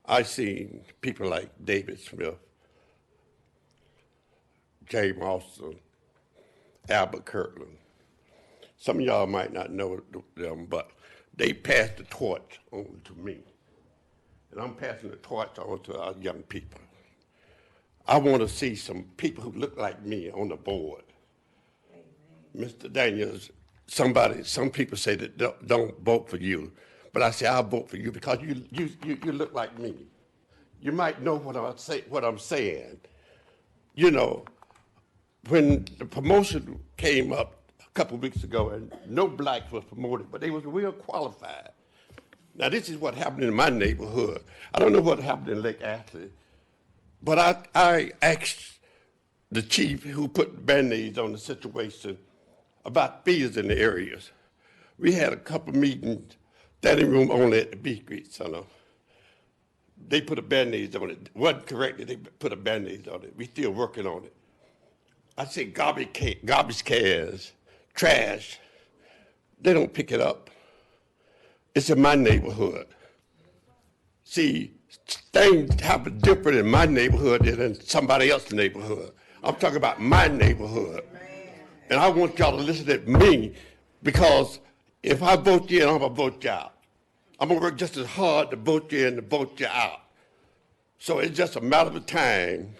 I seen people like David Smith, James Austin, Albert Kirkland. Some of y'all might not know them, but they passed the torch on to me. And I'm passing the torch on to our young people. I want to see some people who look like me on the board. Amen. Mr. Daniels, some people say that don't vote for you, but I say I'll vote for you because you look like me. You might know what I'm saying. You know, when the promotion came up a couple of weeks ago and no blacks was promoted, but they was real qualified. Now this is what happened in my neighborhood. I don't know what happened in Lake Ashley, but I asked the chief who put Band-Aids on the situation about fees in the areas. We had a couple meetings, standing room only at the B Street Center. They put a Band-Aids on it. It wasn't correct that they put a Band-Aids on it. We still working on it. I say garbage cans, trash, they don't pick it up. It's in my neighborhood. See, things happen different in my neighborhood than in somebody else's neighborhood. I'm talking about my neighborhood. And I want y'all to listen to me because if I vote you in, I'm gonna vote you out. I'm gonna work just as hard to vote you in to vote you out. So it's just a matter of time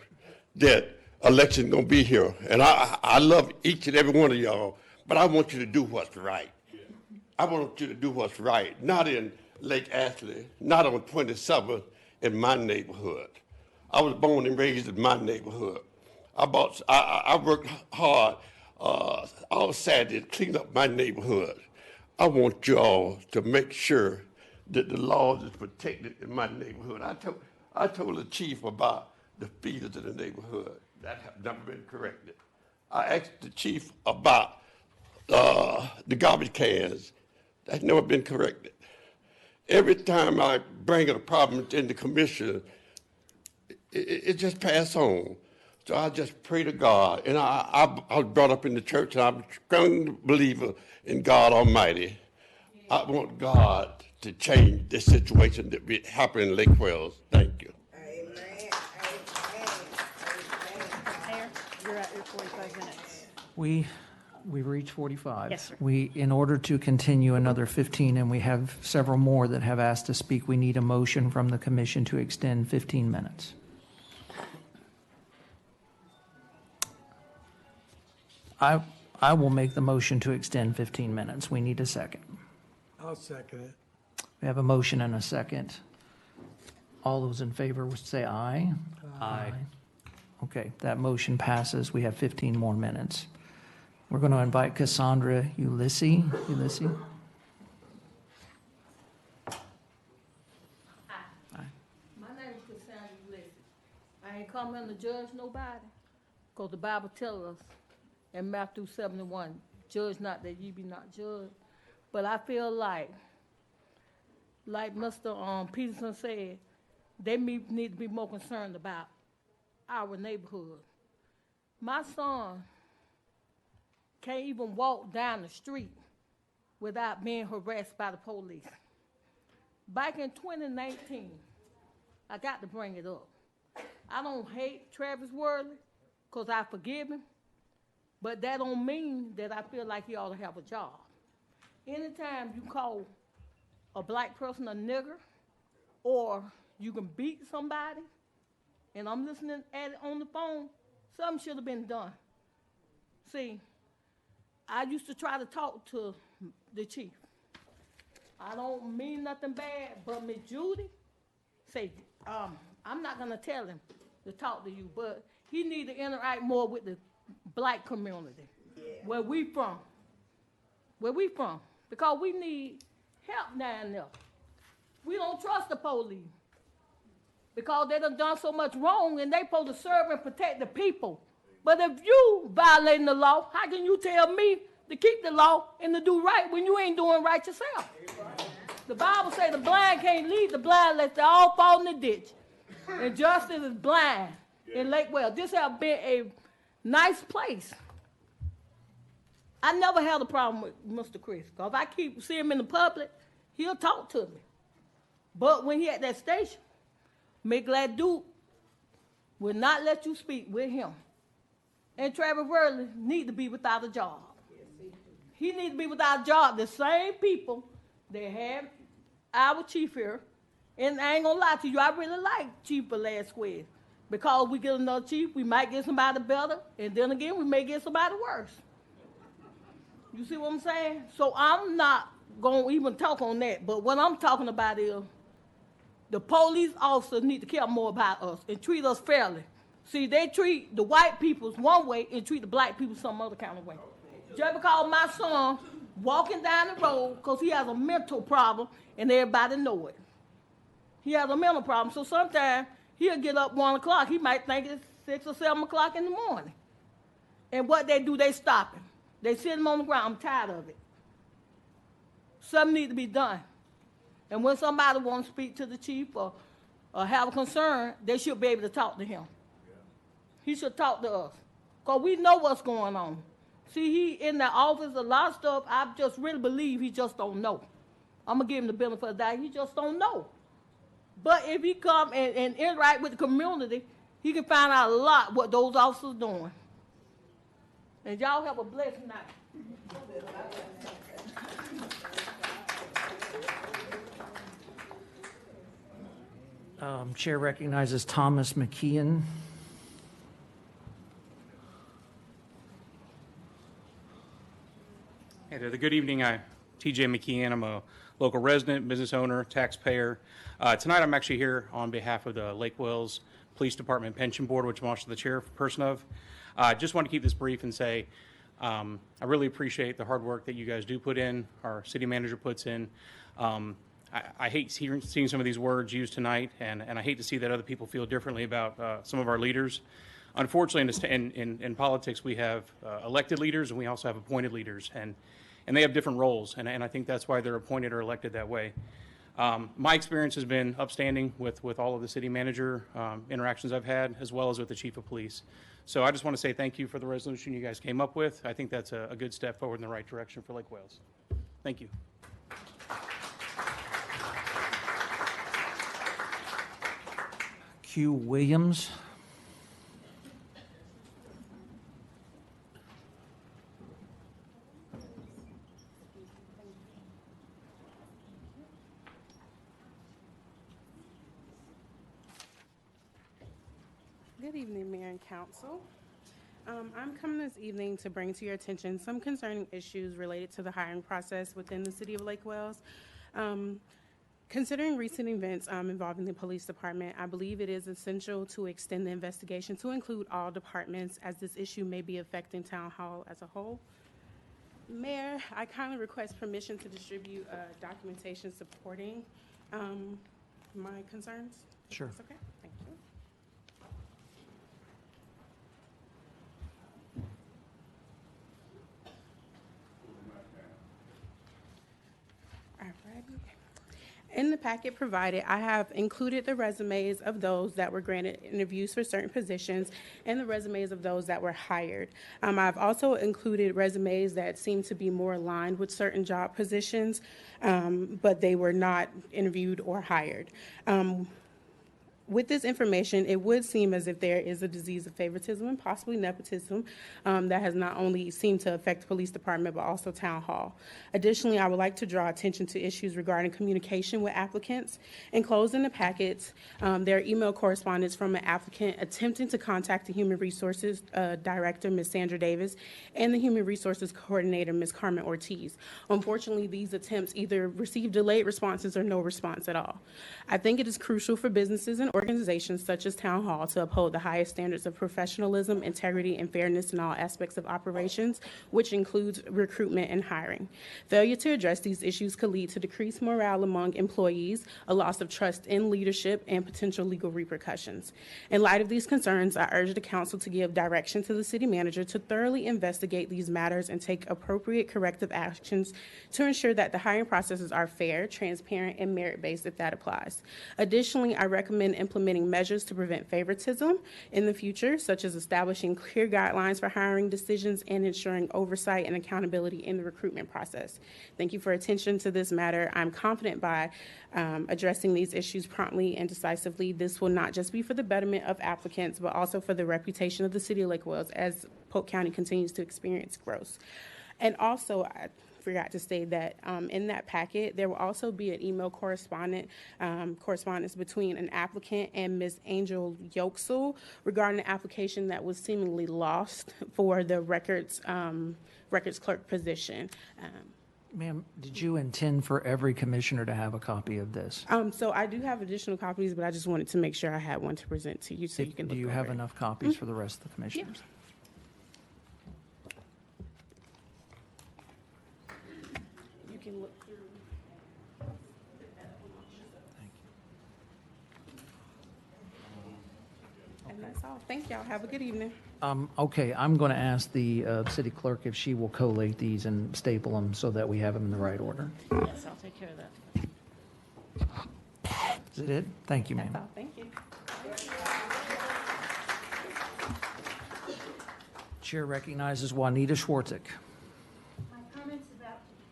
that election's gonna be here. And I love each and every one of y'all, but I want you to do what's right. I want you to do what's right, not in Lake Ashley, not on 27th, in my neighborhood. I was born and raised in my neighborhood. I worked hard all Saturday to clean up my neighborhood. I want y'all to make sure that the laws is protected in my neighborhood. I told the chief about the feeders in the neighborhood. That have never been corrected. I asked the chief about the garbage cans. That's never been corrected. Every time I bring a problem in the commission, it just pass on. So I just pray to God. And I was brought up in the church, and I'm a strong believer in God Almighty. I want God to change this situation that happened in Lake Wells. Thank you. Amen. Mayor, you're at your 45 minutes. We've reached 45. Yes, sir. In order to continue another 15, and we have several more that have asked to speak, we need a motion from the commission to extend 15 minutes. I will make the motion to extend 15 minutes. We need a second. I'll second it. We have a motion and a second. All those in favor would say aye. Aye. Okay, that motion passes. We have 15 more minutes. We're going to invite Cassandra Ulysses. Hi. My name is Cassandra Ulysses. I ain't coming to judge nobody, because the Bible tells us and Matthew 7:1, judge not that ye be not judged. But I feel like Mr. Peterson said, they need to be more concerned about our neighborhood. My son can't even walk down the street without being harassed by the police. Back in 2019, I got to bring it up. I don't hate Travis Worley because I forgive him, but that don't mean that I feel like he ought to have a job. Anytime you call a black person a nigger, or you can beat somebody, and I'm listening at it on the phone, something should have been done. See, I used to try to talk to the chief. I don't mean nothing bad, but Miss Judy say, I'm not gonna tell him to talk to you, but he need to interact more with the black community. Where we from. Because we need help down there. We don't trust the police because they done so much wrong, and they supposed to serve and protect the people. But if you violating the law, how can you tell me to keep the law and to do right when you ain't doing right yourself? The Bible says the blind can't lead the blind lest they all fall in the ditch. And justice is blind in Lake Wells. This has been a nice place. I never had a problem with Mr. Chris, because if I keep seeing him in the public, he'll talk to me. But when he at that station, McGlad Duke will not let you speak with him. And Travis Worley need to be without a job. He needs to be without a job. The same people that have our chief here, and I ain't gonna lie to you, I really like Chief Velasquez. Because we get another chief, we might get somebody better, and then again, we may get somebody worse. You see what I'm saying? So I'm not going to even talk on that. But what I'm talking about is the police officers need to care more about us and treat us fairly. See, they treat the white people one way and treat the black people some other kind of way. Just because my son walking down the road because he has a mental problem and everybody know it. He has a mental problem. So sometimes he'll get up 1 o'clock. He might think it's 6 or 7 o'clock in the morning. And what they do, they stop him. They sit him on the ground. I'm tired of it. Something needs to be done. And when somebody wants to speak to the chief or have a concern, they should be able to talk to him. He should talk to us. Because we know what's going on. See, he in the office, a lot of stuff, I just really believe he just don't know. I'm going to give him the benefit of the doubt. He just don't know. But if he come and interact with the community, he can find out a lot what those officers doing. And y'all have a blessed night. Chair recognizes Thomas McKeon. Hey there, good evening. I'm TJ McKeon. I'm a local resident, business owner, taxpayer. Tonight I'm actually here on behalf of the Lake Wells Police Department Pension Board, which I'm also the chairperson of. I just want to keep this brief and say I really appreciate the hard work that you guys do put in, our city manager puts in. I hate seeing some of these words used tonight, and I hate to see that other people feel differently about some of our leaders. Unfortunately, in politics, we have elected leaders and we also have appointed leaders, and they have different roles, and I think that's why they're appointed or elected that way. My experience has been upstanding with all of the city manager interactions I've had, as well as with the chief of police. So I just want to say thank you for the resolution you guys came up with. I think that's a good step forward in the right direction for Lake Wales. Thank you. Q. Williams. Good evening, Mayor and Council. I'm coming this evening to bring to your attention some concerning issues related to the hiring process within the City of Lake Wells. Considering recent events involving the police department, I believe it is essential to extend the investigation to include all departments, as this issue may be affecting Town Hall as a whole. Mayor, I kindly request permission to distribute documentation supporting my concerns. Sure. That's okay. Thank you. In the packet provided, I have included the resumes of those that were granted interviews for certain positions and the resumes of those that were hired. I've also included resumes that seem to be more aligned with certain job positions, but they were not interviewed or hired. With this information, it would seem as if there is a disease of favoritism and possibly nepotism that has not only seemed to affect the police department, but also town hall. Additionally, I would like to draw attention to issues regarding communication with applicants. Enclosed in the packets, there are email correspondence from an applicant attempting to contact the Human Resources Director, Ms. Sandra Davis, and the Human Resources Coordinator, Ms. Carmen Ortiz. Unfortunately, these attempts either received delayed responses or no response at all. I think it is crucial for businesses and organizations such as Town Hall to uphold the highest standards of professionalism, integrity, and fairness in all aspects of operations, which includes recruitment and hiring. Failure to address these issues could lead to decreased morale among employees, a loss of trust in leadership, and potential legal repercussions. In light of these concerns, I urge the council to give direction to the city manager to thoroughly investigate these matters and take appropriate corrective actions to ensure that the hiring processes are fair, transparent, and merit-based if that applies. Additionally, I recommend implementing measures to prevent favoritism in the future, such as establishing clear guidelines for hiring decisions and ensuring oversight and accountability in the recruitment process. Thank you for attention to this matter. I'm confident by addressing these issues promptly and decisively, this will not just be for the betterment of applicants, but also for the reputation of the city of Lake Wales as Polk County continues to experience growth. And also, I forgot to say that in that packet, there will also be an email correspondence between an applicant and Ms. Angel Yoksel regarding an application that was seemingly lost for the records clerk position. Ma'am, did you intend for every commissioner to have a copy of this? So I do have additional copies, but I just wanted to make sure I had one to present to you so you can look Do you over have it. enough copies for the rest of the commissioners? Yeah. You can look through. Thank you. And that's all. Thank y'all. Have a good evening. Okay, I'm going to ask the city clerk if she will collate these and staple them so that we have them in the right order. Yes, I'll take care of that. Is that it? Thank you, ma'am. That's all. Thank you. Chair recognizes Juanita Schwartzik. My comments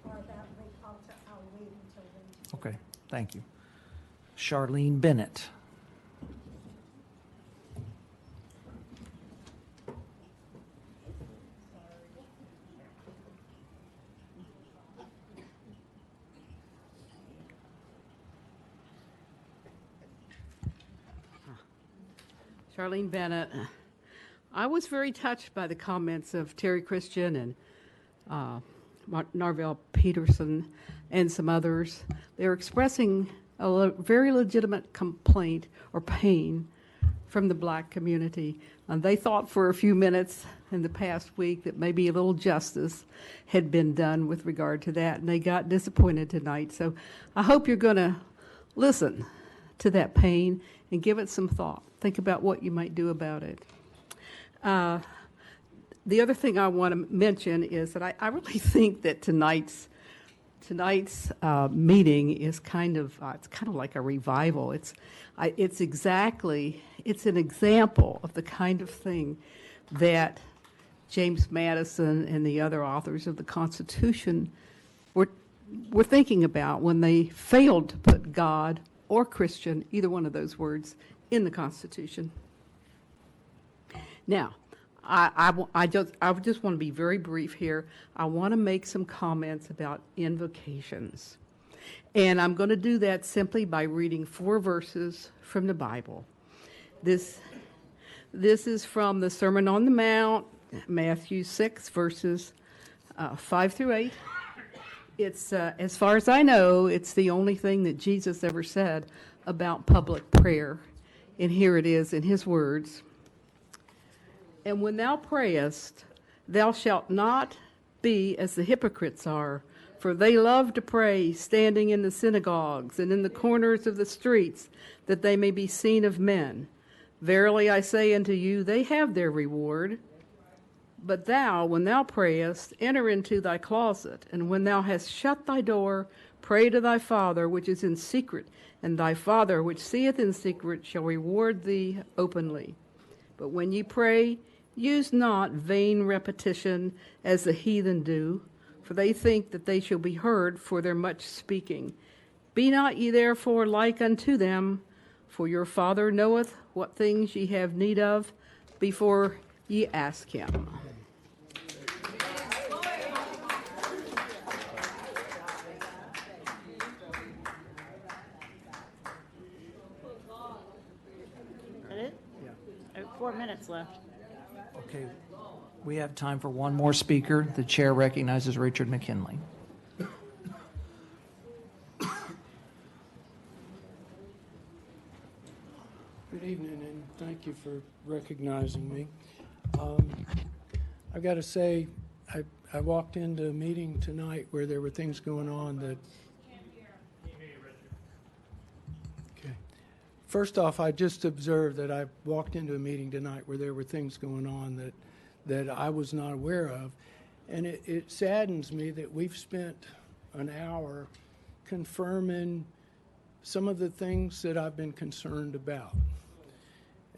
are about Lake Alta. I'll wait until then. Okay, thank you. Charlene Bennett. Charlene Bennett. I was very touched by the comments of Terry Christian and Narvell Peterson and some others. They're expressing a very legitimate complaint or pain from the black community. And they thought for a few minutes in the past week that maybe a little justice had been done with regard to that, and they got disappointed tonight. So I hope you're going to listen to that pain and give it some thought. Think about what you might do about it. The other thing I want to mention is that I really think that tonight's meeting is kind of like a revival. It's an example of the kind of thing that James Madison and the other authors of the Constitution were thinking about when they failed to put God or Christian, either one of those words, in the Constitution. Now, I just want to be very brief here. I want to make some comments about invocations. And I'm going to do that simply by reading 4 verses from the Bible. This is from the Sermon on the Mount, Matthew 6, verses 5 through 8. It's, as far as I know, it's the only thing that Jesus ever said about public prayer. And here it is in his words. And when thou prayest, thou shalt not be as the hypocrites are, for they love to pray, standing in the synagogues and in the corners of the streets, that they may be seen of men. Verily I say unto you, they have their reward. But thou, when thou prayest, enter into thy closet, and when thou hast shut thy door, pray to thy Father which is in secret, and thy Father which seeth in secret shall reward thee openly. But when ye pray, use not vain repetition as the heathen do, for they think that they shall be heard for their much speaking. Be not ye therefore like unto them, for your Father knoweth what things ye have need of before ye ask him. That it? Yeah. 4 minutes left. Okay, we have time for one more speaker. The chair recognizes Richard McKinley. Good evening, and thank you for recognizing me. I've got to say, I walked into a meeting tonight where there were things going on that... Okay. First off, I just observed that I walked into a meeting tonight where there were things going on that I was not aware of, and it saddens me that we've spent an hour confirming some of the things that I've been concerned about.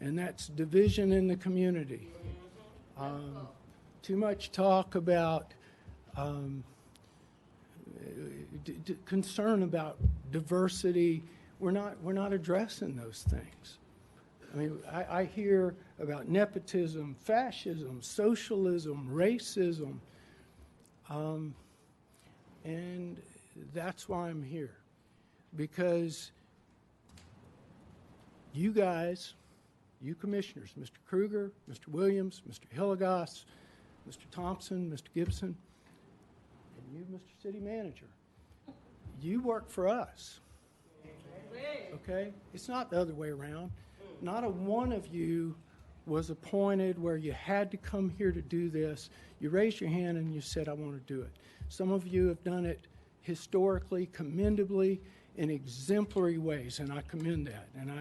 And that's division in the community. Too much talk about concern about diversity. We're not addressing those things. I mean, I hear about nepotism, fascism, socialism, racism, and that's why I'm here. Because you guys, you commissioners, Mr. Kruger, Mr. Williams, Mr. Hilligoss, Mr. Thompson, Mr. Gibson, and you, Mr. City Manager, you work for us. Okay? It's not the other way around. Not a one of you was appointed where you had to come here to do this. You raised your hand and you said, I want to do it. Some of you have done it historically, commendably, in exemplary ways, and I commend that. And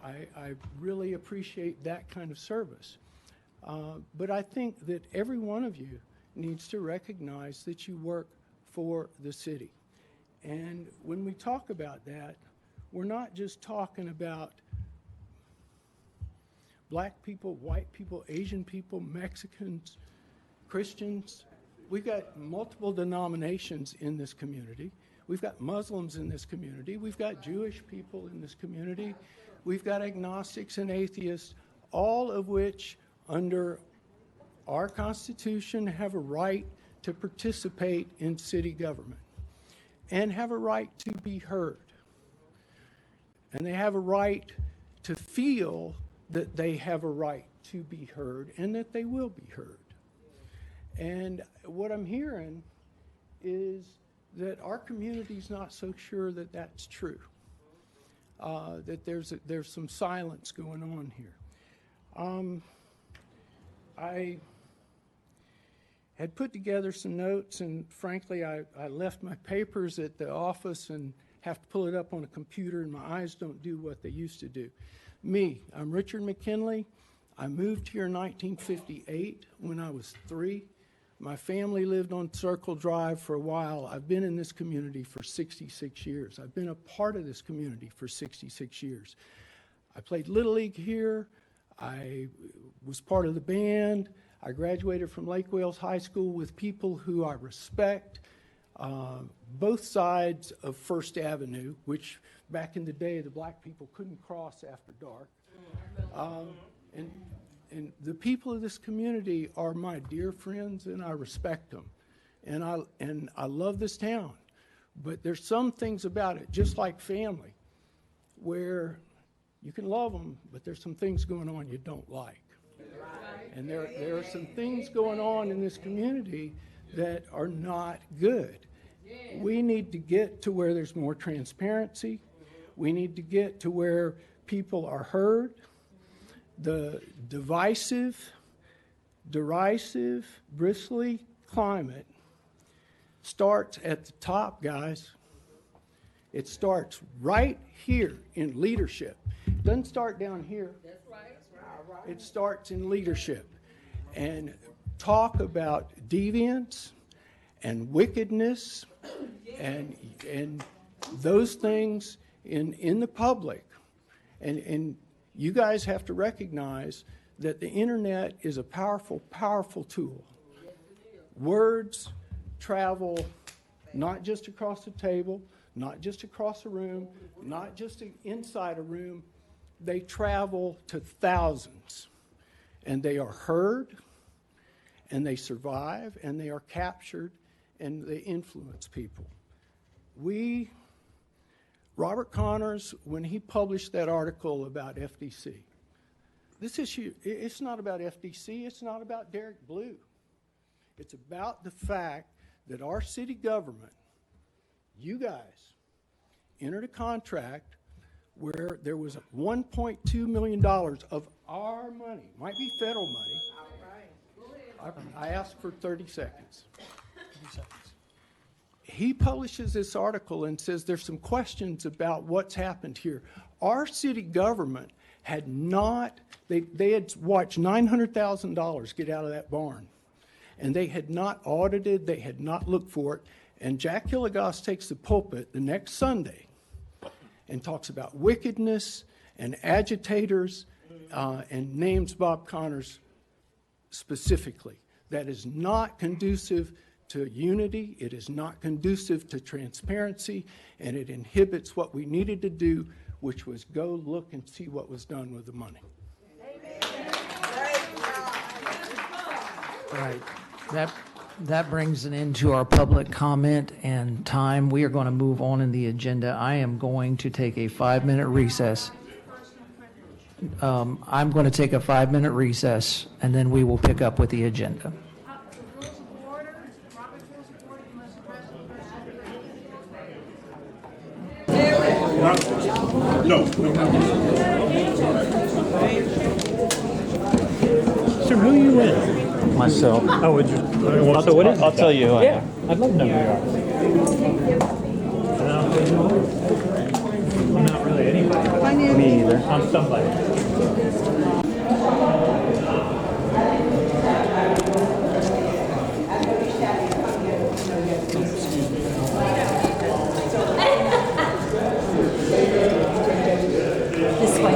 I really appreciate that kind of service. But I think that every one of you needs to recognize that you work for the city. And when we talk about that, we're not just talking about black people, white people, Asian people, Mexicans, Christians. We've got multiple denominations in this community. We've got Muslims in this community. We've got Jewish people in this community. We've got agnostics and atheists, all of which, under our Constitution, have a right to participate in city government and have a right to be heard. And they have a right to feel that they have a right to be heard and that they will be heard. And what I'm hearing is that our community's not so sure that that's true, that there's some silence going on here. I had put together some notes, and frankly, I left my papers at the office and have to pull it up on a computer, and my eyes don't do what they used to do. I'm Richard McKinley. I moved here in 1958 when I was 3. My family lived on Circle Drive for a while. I've been in this community for 66 years. I've been a part of this community for 66 years. I played Little League here. I was part of the band. I graduated from Lake Wales High School with people who I respect, both sides of First Avenue, which back in the day the black people couldn't cross after dark. And the people of this community are my dear friends, and I respect them. And I love this town. But there's some things about it, just like family, where you can love them, but there's some things going on you don't like. And there are some things going on in this community that are not good. We need to get to where there's more transparency. We need to get to where people are heard. The divisive, derisive, bristly climate starts at the top, guys. It starts right here in leadership. It doesn't start down here. It starts in leadership. and talk about deviance and wickedness and those things in the public. And you guys have to recognize that the internet is a powerful, powerful tool. Words travel not just across the table, not just across a room, not just inside a room. They travel to thousands, and they are heard, and they survive, and they are captured, and they influence people. Robert Connors, when he published that article about FDC, this issue, it's not about FDC, it's not about Derek Blue. It's about the fact that our city government, you guys, entered a contract where there was $1.2 million of our money, might be federal money. I asked for 30 seconds. He publishes this article and says there's some questions about what's happened here. Our city government had not, they had watched $900,000 get out of that barn. And they had not audited, they had not looked for it. And Jack Hilligoss takes the pulpit the next Sunday and talks about wickedness and agitators and names Bob Connors specifically. That is not conducive to unity, it is not conducive to transparency, and it inhibits what we needed to do, which was go look and see what was done with the money. Right. That brings an end to our public comment and time. We are going to move on in the agenda. I am going to take a 5-minute recess. I'm going to take a 5-minute recess, and then we will pick up with the agenda. No. Sir, who are you with? Myself. Oh, would you? So what is it? I'll tell you. Yeah, I'd love to know who you are. I'm not really anybody. Me either. I'm somebody. This way.